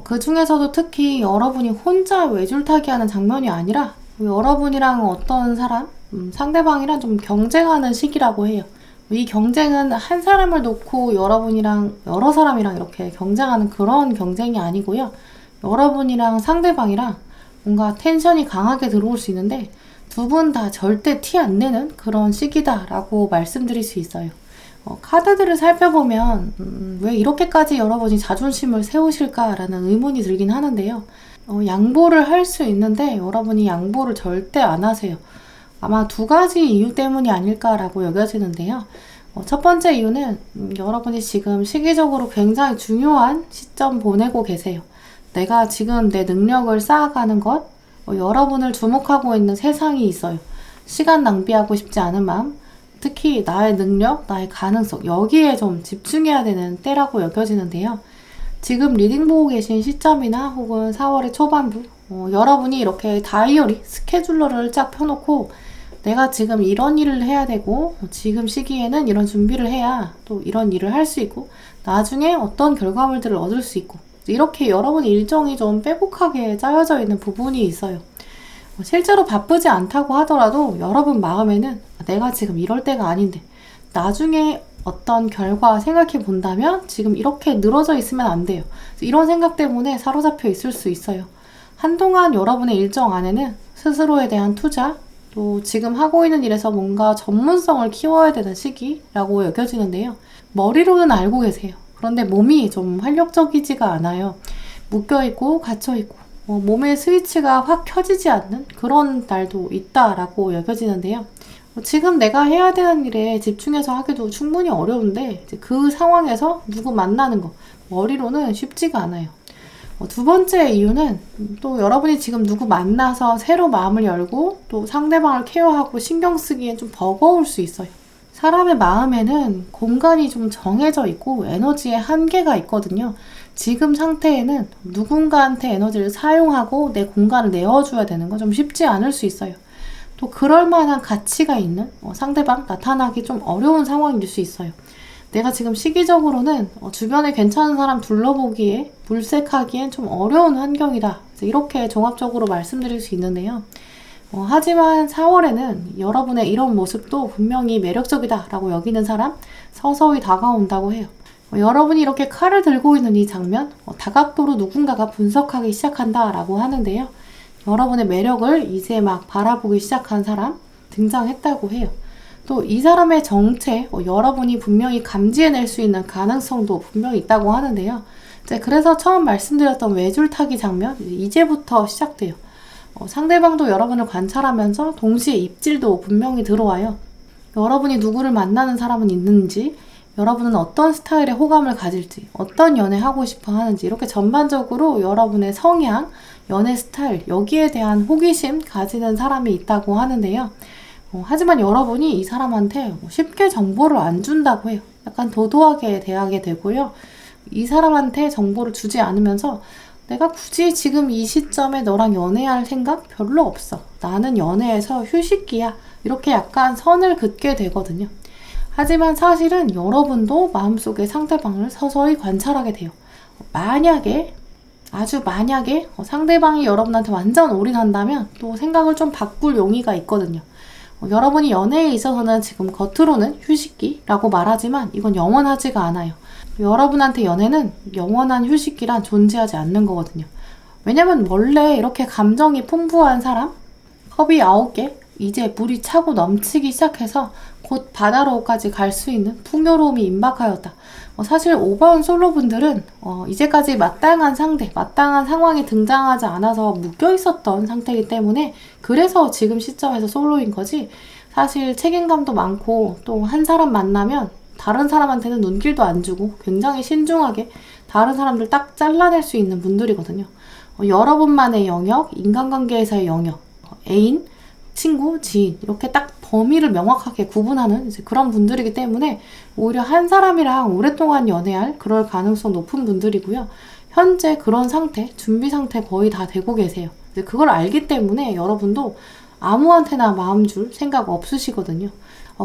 그 중에서도 특히 여러분이 혼자 외줄타기 하는 장면이 아니라 여러분이랑 어떤 사람, 상대방이랑 좀 경쟁하는 시기라고 해요. 이 경쟁은 한 사람을 놓고 여러분이랑 여러 사람이랑 이렇게 경쟁하는 그런 경쟁이 아니고요. 여러분이랑 상대방이랑 뭔가 텐션이 강하게 들어올 수 있는데 두 분 다 절대 티 안 내는 그런 시기다라고 말씀드릴 수 있어요. 카드들을 살펴보면 왜 이렇게까지 여러분이 자존심을 세우실까라는 의문이 들긴 하는데요. 양보를 할 수 있는데 여러분이 양보를 절대 안 하세요. 아마 두 가지 이유 때문이 아닐까라고 여겨지는데요. 첫 번째 이유는 여러분이 지금 시기적으로 굉장히 중요한 시점 보내고 계세요. 내가 지금 내 능력을 쌓아가는 것, 여러분을 주목하고 있는 세상이 있어요. 시간 낭비하고 싶지 않은 마음, 특히 나의 능력, 나의 가능성, 여기에 좀 집중해야 되는 때라고 여겨지는데요. 지금 리딩 보고 계신 시점이나 혹은 4월의 초반부, 여러분이 이렇게 다이어리, 스케줄러를 쫙 펴놓고 내가 지금 이런 일을 해야 되고 지금 시기에는 이런 준비를 해야 또 이런 일을 할 수 있고 나중에 어떤 결과물들을 얻을 수 있고 이렇게 여러분 일정이 좀 빼곡하게 짜여져 있는 부분이 있어요. 실제로 바쁘지 않다고 하더라도 여러분 마음에는 내가 지금 이럴 때가 아닌데 나중에 어떤 결과 생각해 본다면 지금 이렇게 늘어져 있으면 안 돼요. 이런 생각 때문에 사로잡혀 있을 수 있어요. 한동안 여러분의 일정 안에는 스스로에 대한 투자, 또 지금 하고 있는 일에서 뭔가 전문성을 키워야 되는 시기라고 여겨지는데요. 머리로는 알고 계세요. 그런데 몸이 좀 활력적이지가 않아요. 묶여있고 갇혀있고 몸의 스위치가 확 켜지지 않는 그런 날도 있다라고 여겨지는데요. 지금 내가 해야 되는 일에 집중해서 하기도 충분히 어려운데 그 상황에서 누구 만나는 거 머리로는 쉽지가 않아요. 두 번째 이유는 또 여러분이 지금 누구 만나서 새로 마음을 열고 또 상대방을 케어하고 신경 쓰기엔 좀 버거울 수 있어요. 사람의 마음에는 공간이 좀 정해져 있고 에너지의 한계가 있거든요. 지금 상태에는 누군가한테 에너지를 사용하고 내 공간을 내어줘야 되는 건 좀 쉽지 않을 수 있어요. 또 그럴 만한 가치가 있는 상대방 나타나기 좀 어려운 상황일 수 있어요. 내가 지금 시기적으로는 주변에 괜찮은 사람 둘러보기에 물색하기엔 좀 어려운 환경이다. 이렇게 종합적으로 말씀드릴 수 있는데요. 하지만 4월에는 여러분의 이런 모습도 분명히 매력적이다 라고 여기는 사람 서서히 다가온다고 해요. 여러분이 이렇게 칼을 들고 있는 이 장면, 다각도로 누군가가 분석하기 시작한다 라고 하는데요. 여러분의 매력을 이제 막 바라보기 시작한 사람 등장했다고 해요. 또 이 사람의 정체, 여러분이 분명히 감지해낼 수 있는 가능성도 분명히 있다고 하는데요. 그래서 처음 말씀드렸던 외줄타기 장면, 이제부터 시작돼요. 상대방도 여러분을 관찰하면서 동시에 입질도 분명히 들어와요. 여러분이 누구를 만나는 사람은 있는지, 여러분은 어떤 스타일의 호감을 가질지, 어떤 연애 하고 싶어 하는지 이렇게 전반적으로 여러분의 성향, 연애 스타일, 여기에 대한 호기심 가지는 사람이 있다고 하는데요. 하지만 여러분이 이 사람한테 쉽게 정보를 안 준다고 해요. 약간 도도하게 대하게 되고요. 이 사람한테 정보를 주지 않으면서 내가 굳이 지금 이 시점에 너랑 연애할 생각 별로 없어. 나는 연애에서 휴식기야. 이렇게 약간 선을 긋게 되거든요. 하지만 사실은 여러분도 마음속에 상대방을 서서히 관찰하게 돼요. 만약에 상대방이 여러분한테 완전 올인한다면 또 생각을 좀 바꿀 용의가 있거든요. 여러분이 연애에 있어서는 지금 겉으로는 휴식기라고 말하지만 이건 영원하지가 않아요. 여러분한테 연애는 영원한 휴식기란 존재하지 않는 거거든요. 왜냐면 원래 이렇게 감정이 풍부한 사람, 컵이 9개, 이제 물이 차고 넘치기 시작해서 곧 바다로까지 갈 수 있는 풍요로움이 임박하였다. 사실 5번 솔로분들은 이제까지 마땅한 상대, 마땅한 상황이 등장하지 않아서 묶여있었던 상태이기 때문에 그래서 지금 시점에서 솔로인 거지, 사실 책임감도 많고 또 한 사람 만나면 다른 사람한테는 눈길도 안 주고 굉장히 신중하게 다른 사람들 딱 잘라낼 수 있는 분들이거든요. 여러분만의 영역, 인간관계에서의 영역, 애인, 친구, 지인 이렇게 딱 범위를 명확하게 구분하는 이제 그런 분들이기 때문에 오히려 한 사람이랑 오랫동안 연애할 그럴 가능성 높은 분들이고요. 현재 그런 상태, 준비 상태 거의 다 되고 계세요. 그걸 알기 때문에 여러분도 아무한테나 마음 줄 생각 없으시거든요.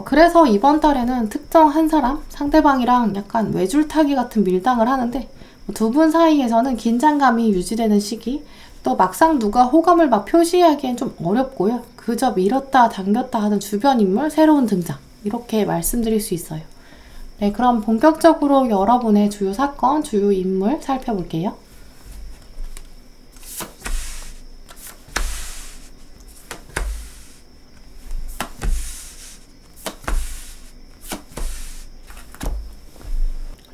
그래서 이번 달에는 특정 한 사람, 상대방이랑 약간 외줄타기 같은 밀당을 하는데 두 분 사이에서는 긴장감이 유지되는 시기, 또 막상 누가 호감을 막 표시하기엔 좀 어렵고요. 그저 밀었다 당겼다 하는 주변 인물 새로운 등장, 이렇게 말씀드릴 수 있어요. 네, 그럼 본격적으로 여러분의 주요 사건, 주요 인물 살펴볼게요.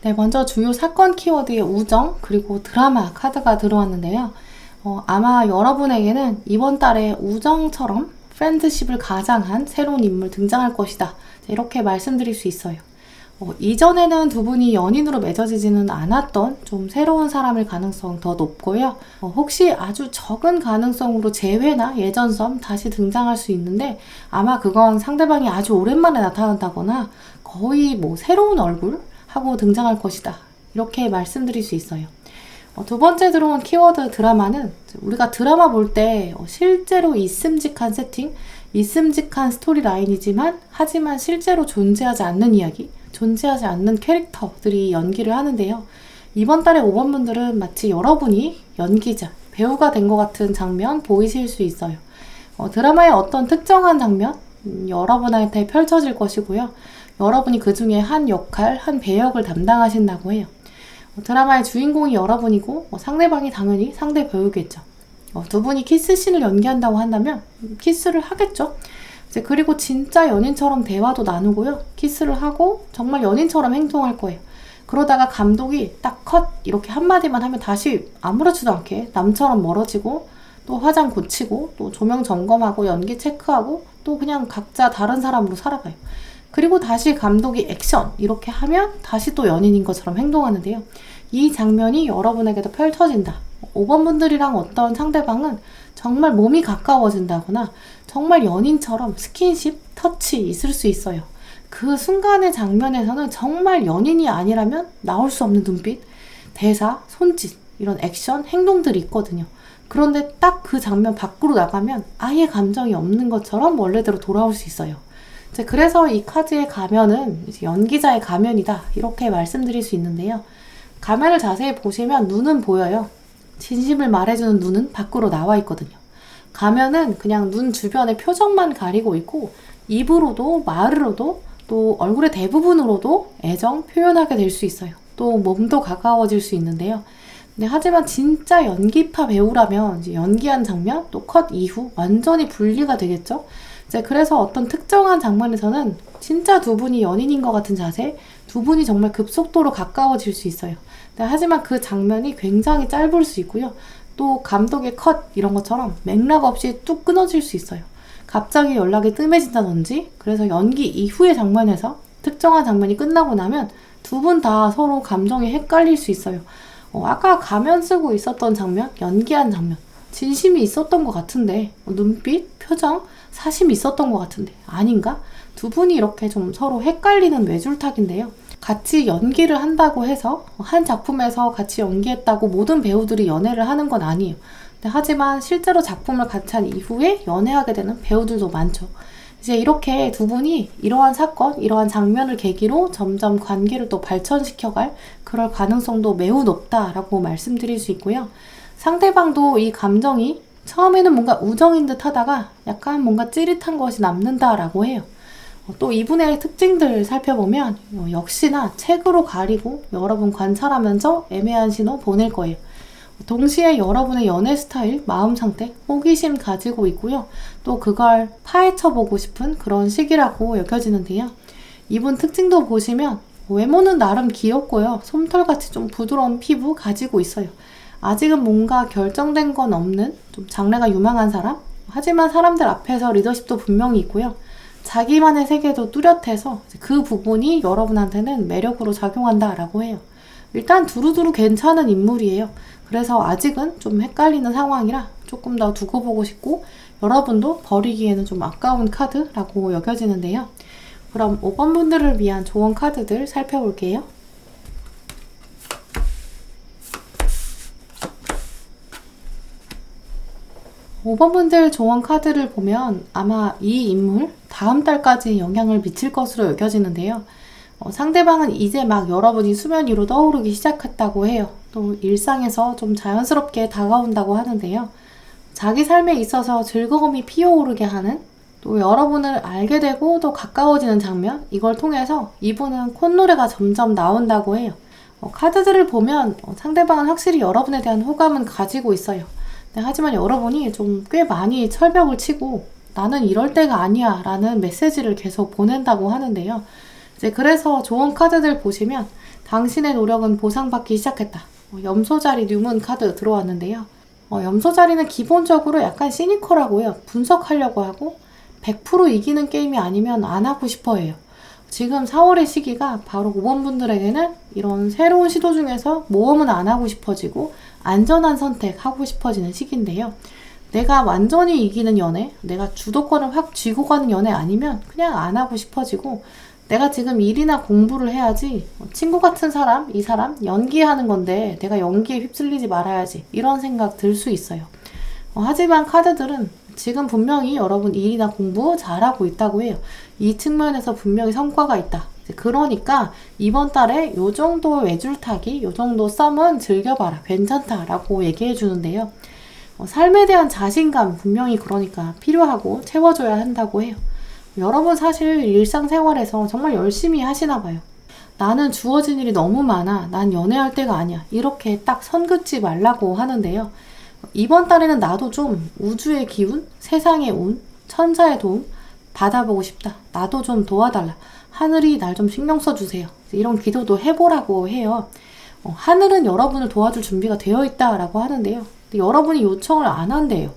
네, 먼저 주요 사건 키워드의 우정, 그리고 드라마 카드가 들어왔는데요. 아마 여러분에게는 이번 달에 우정처럼 프렌드십을 가장한 새로운 인물 등장할 것이다. 이렇게 말씀드릴 수 있어요. 이전에는 두 분이 연인으로 맺어지지는 않았던 좀 새로운 사람일 가능성 더 높고요. 혹시 아주 적은 가능성으로 재회나 예전 썸 다시 등장할 수 있는데 아마 그건 상대방이 아주 오랜만에 나타난다거나 거의 새로운 얼굴 하고 등장할 것이다. 이렇게 말씀드릴 수 있어요. 두 번째 들어온 키워드 드라마는 우리가 드라마 볼 때 실제로 있음직한 세팅, 있음직한 스토리라인이지만 하지만 실제로 존재하지 않는 이야기, 존재하지 않는 캐릭터들이 연기를 하는데요. 이번 달에 5번 분들은 마치 여러분이 연기자, 배우가 된 것 같은 장면 보이실 수 있어요. 드라마의 어떤 특정한 장면, 여러분한테 펼쳐질 것이고요. 여러분이 그 중에 한 역할, 한 배역을 담당하신다고 해요. 드라마의 주인공이 여러분이고 상대방이 당연히 상대 배우겠죠. 두 분이 키스씬을 연기한다고 한다면 키스를 하겠죠. 그리고 진짜 연인처럼 대화도 나누고요. 키스를 하고 정말 연인처럼 행동할 거예요. 그러다가 감독이 딱 컷 이렇게 한마디만 하면 다시 아무렇지도 않게 남처럼 멀어지고 또 화장 고치고 또 조명 점검하고 연기 체크하고 또 그냥 각자 다른 사람으로 살아가요. 그리고 다시 감독이 액션 이렇게 하면 다시 또 연인인 것처럼 행동하는데요. 이 장면이 여러분에게도 펼쳐진다. 5번 분들이랑 어떤 상대방은 정말 몸이 가까워진다거나 정말 연인처럼 스킨십, 터치 있을 수 있어요. 그 순간의 장면에서는 정말 연인이 아니라면 나올 수 없는 눈빛, 대사, 손짓 이런 액션, 행동들이 있거든요. 그런데 딱 그 장면 밖으로 나가면 아예 감정이 없는 것처럼 원래대로 돌아올 수 있어요. 그래서 이 카드의 가면은 연기자의 가면이다 이렇게 말씀드릴 수 있는데요. 가면을 자세히 보시면 눈은 보여요. 진심을 말해주는 눈은 밖으로 나와 있거든요. 가면은 그냥 눈 주변의 표정만 가리고 있고 입으로도 말으로도 또 얼굴의 대부분으로도 애정 표현하게 될 수 있어요. 또 몸도 가까워질 수 있는데요. 하지만 진짜 연기파 배우라면 이제 연기한 장면 또 컷 이후 완전히 분리가 되겠죠. 그래서 어떤 특정한 장면에서는 진짜 두 분이 연인인 것 같은 자세, 두 분이 정말 급속도로 가까워질 수 있어요. 하지만 그 장면이 굉장히 짧을 수 있고요. 또 감독의 컷 이런 것처럼 맥락 없이 뚝 끊어질 수 있어요. 갑자기 연락이 뜸해진다든지. 그래서 연기 이후의 장면에서 특정한 장면이 끝나고 나면 두 분 다 서로 감정이 헷갈릴 수 있어요. 아까 가면 쓰고 있었던 장면, 연기한 장면 진심이 있었던 것 같은데 눈빛, 표정, 사심이 있었던 것 같은데 아닌가? 두 분이 이렇게 좀 서로 헷갈리는 뇌줄탁인데요. 같이 연기를 한다고 해서 한 작품에서 같이 연기했다고 모든 배우들이 연애를 하는 건 아니에요. 하지만 실제로 작품을 같이 한 이후에 연애하게 되는 배우들도 많죠. 이제 이렇게 두 분이 이러한 사건, 이러한 장면을 계기로 점점 관계를 또 발전시켜갈 그럴 가능성도 매우 높다라고 말씀드릴 수 있고요. 상대방도 이 감정이 처음에는 뭔가 우정인 듯 하다가 약간 뭔가 찌릿한 것이 남는다라고 해요. 또 이분의 특징들 살펴보면 역시나 책으로 가리고 여러분 관찰하면서 애매한 신호 보낼 거예요. 동시에 여러분의 연애 스타일, 마음 상태, 호기심 가지고 있고요. 또 그걸 파헤쳐보고 싶은 그런 시기라고 여겨지는데요. 이분 특징도 보시면 외모는 나름 귀엽고요. 솜털같이 좀 부드러운 피부 가지고 있어요. 아직은 뭔가 결정된 건 없는 좀 장래가 유망한 사람? 하지만 사람들 앞에서 리더십도 분명히 있고요. 자기만의 세계도 뚜렷해서 그 부분이 여러분한테는 매력으로 작용한다라고 해요. 일단 두루두루 괜찮은 인물이에요. 그래서 아직은 좀 헷갈리는 상황이라 조금 더 두고 보고 싶고 여러분도 버리기에는 좀 아까운 카드라고 여겨지는데요. 그럼 5번 분들을 위한 조언 카드들 살펴볼게요. 5번 분들 조언 카드를 보면 아마 이 인물 다음 달까지 영향을 미칠 것으로 여겨지는데요. 상대방은 이제 막 여러분이 수면 위로 떠오르기 시작했다고 해요. 또 일상에서 좀 자연스럽게 다가온다고 하는데요. 자기 삶에 있어서 즐거움이 피어오르게 하는 또 여러분을 알게 되고 또 가까워지는 장면 이걸 통해서 이분은 콧노래가 점점 나온다고 해요. 카드들을 보면 상대방은 확실히 여러분에 대한 호감은 가지고 있어요. 하지만 여러분이 좀 꽤 많이 철벽을 치고 나는 이럴 때가 아니야 라는 메시지를 계속 보낸다고 하는데요. 이제 그래서 조언 카드들 보시면 당신의 노력은 보상받기 시작했다. 염소자리 뉴문 카드 들어왔는데요. 염소자리는 기본적으로 약간 시니컬하고요. 분석하려고 하고 100% 이기는 게임이 아니면 안 하고 싶어 해요. 지금 4월의 시기가 바로 5번 분들에게는 이런 새로운 시도 중에서 모험은 안 하고 싶어지고 안전한 선택 하고 싶어지는 시기인데요. 내가 완전히 이기는 연애, 내가 주도권을 확 쥐고 가는 연애 아니면 그냥 안 하고 싶어지고, 내가 지금 일이나 공부를 해야지, 친구 같은 사람, 이 사람 연기하는 건데 내가 연기에 휩쓸리지 말아야지, 이런 생각 들 수 있어요. 하지만 카드들은 지금 분명히 여러분 일이나 공부 잘하고 있다고 해요. 이 측면에서 분명히 성과가 있다. 그러니까 이번 달에 요 정도 외줄타기, 요 정도 썸은 즐겨봐라, 괜찮다라고 얘기해 주는데요. 삶에 대한 자신감 분명히 그러니까 필요하고 채워줘야 한다고 해요. 여러분 사실 일상생활에서 정말 열심히 하시나 봐요. 나는 주어진 일이 너무 많아, 난 연애할 때가 아니야, 이렇게 딱 선 긋지 말라고 하는데요. 이번 달에는 나도 좀 우주의 기운, 세상의 운, 천사의 도움 받아보고 싶다, 나도 좀 도와달라, 하늘이 날 좀 신경 써주세요, 이런 기도도 해보라고 해요. 하늘은 여러분을 도와줄 준비가 되어 있다라고 하는데요. 근데 여러분이 요청을 안 한대요.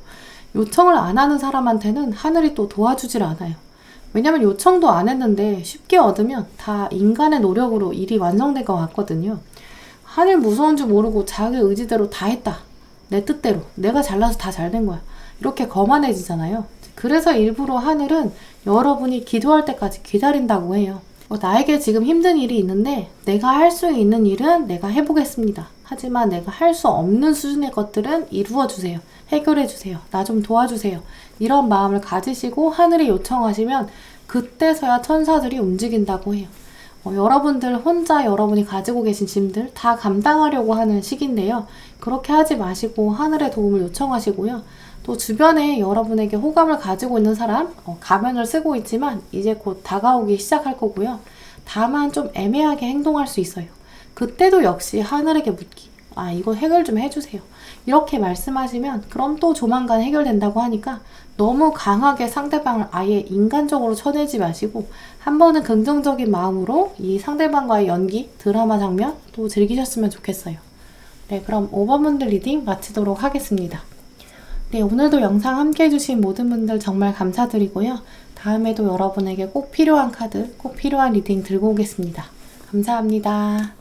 요청을 안 하는 사람한테는 하늘이 또 도와주질 않아요. 왜냐면 요청도 안 했는데 쉽게 얻으면 다 인간의 노력으로 일이 완성된 것 같거든요. 하늘 무서운 줄 모르고 자기 의지대로 다 했다, 내 뜻대로, 내가 잘나서 다 잘 된 거야, 이렇게 거만해지잖아요. 그래서 일부러 하늘은 여러분이 기도할 때까지 기다린다고 해요. 나에게 지금 힘든 일이 있는데 내가 할 수 있는 일은 내가 해보겠습니다. 하지만 내가 할 수 없는 수준의 것들은 이루어주세요. 해결해주세요. 나 좀 도와주세요. 이런 마음을 가지시고 하늘에 요청하시면 그때서야 천사들이 움직인다고 해요. 여러분들 혼자 여러분이 가지고 계신 짐들 다 감당하려고 하는 시기인데요. 그렇게 하지 마시고 하늘의 도움을 요청하시고요. 또 주변에 여러분에게 호감을 가지고 있는 사람, 가면을 쓰고 있지만 이제 곧 다가오기 시작할 거고요. 다만 좀 애매하게 행동할 수 있어요. 그때도 역시 하늘에게 묻기, 이거 해결 좀 해주세요, 이렇게 말씀하시면 그럼 또 조만간 해결된다고 하니까 너무 강하게 상대방을 아예 인간적으로 쳐내지 마시고 한 번은 긍정적인 마음으로 이 상대방과의 연기, 드라마 장면 또 즐기셨으면 좋겠어요. 네, 그럼 5번 분들 리딩 마치도록 하겠습니다. 네, 오늘도 영상 함께 해주신 모든 분들 정말 감사드리고요. 다음에도 여러분에게 꼭 필요한 카드, 꼭 필요한 리딩 들고 오겠습니다. 감사합니다.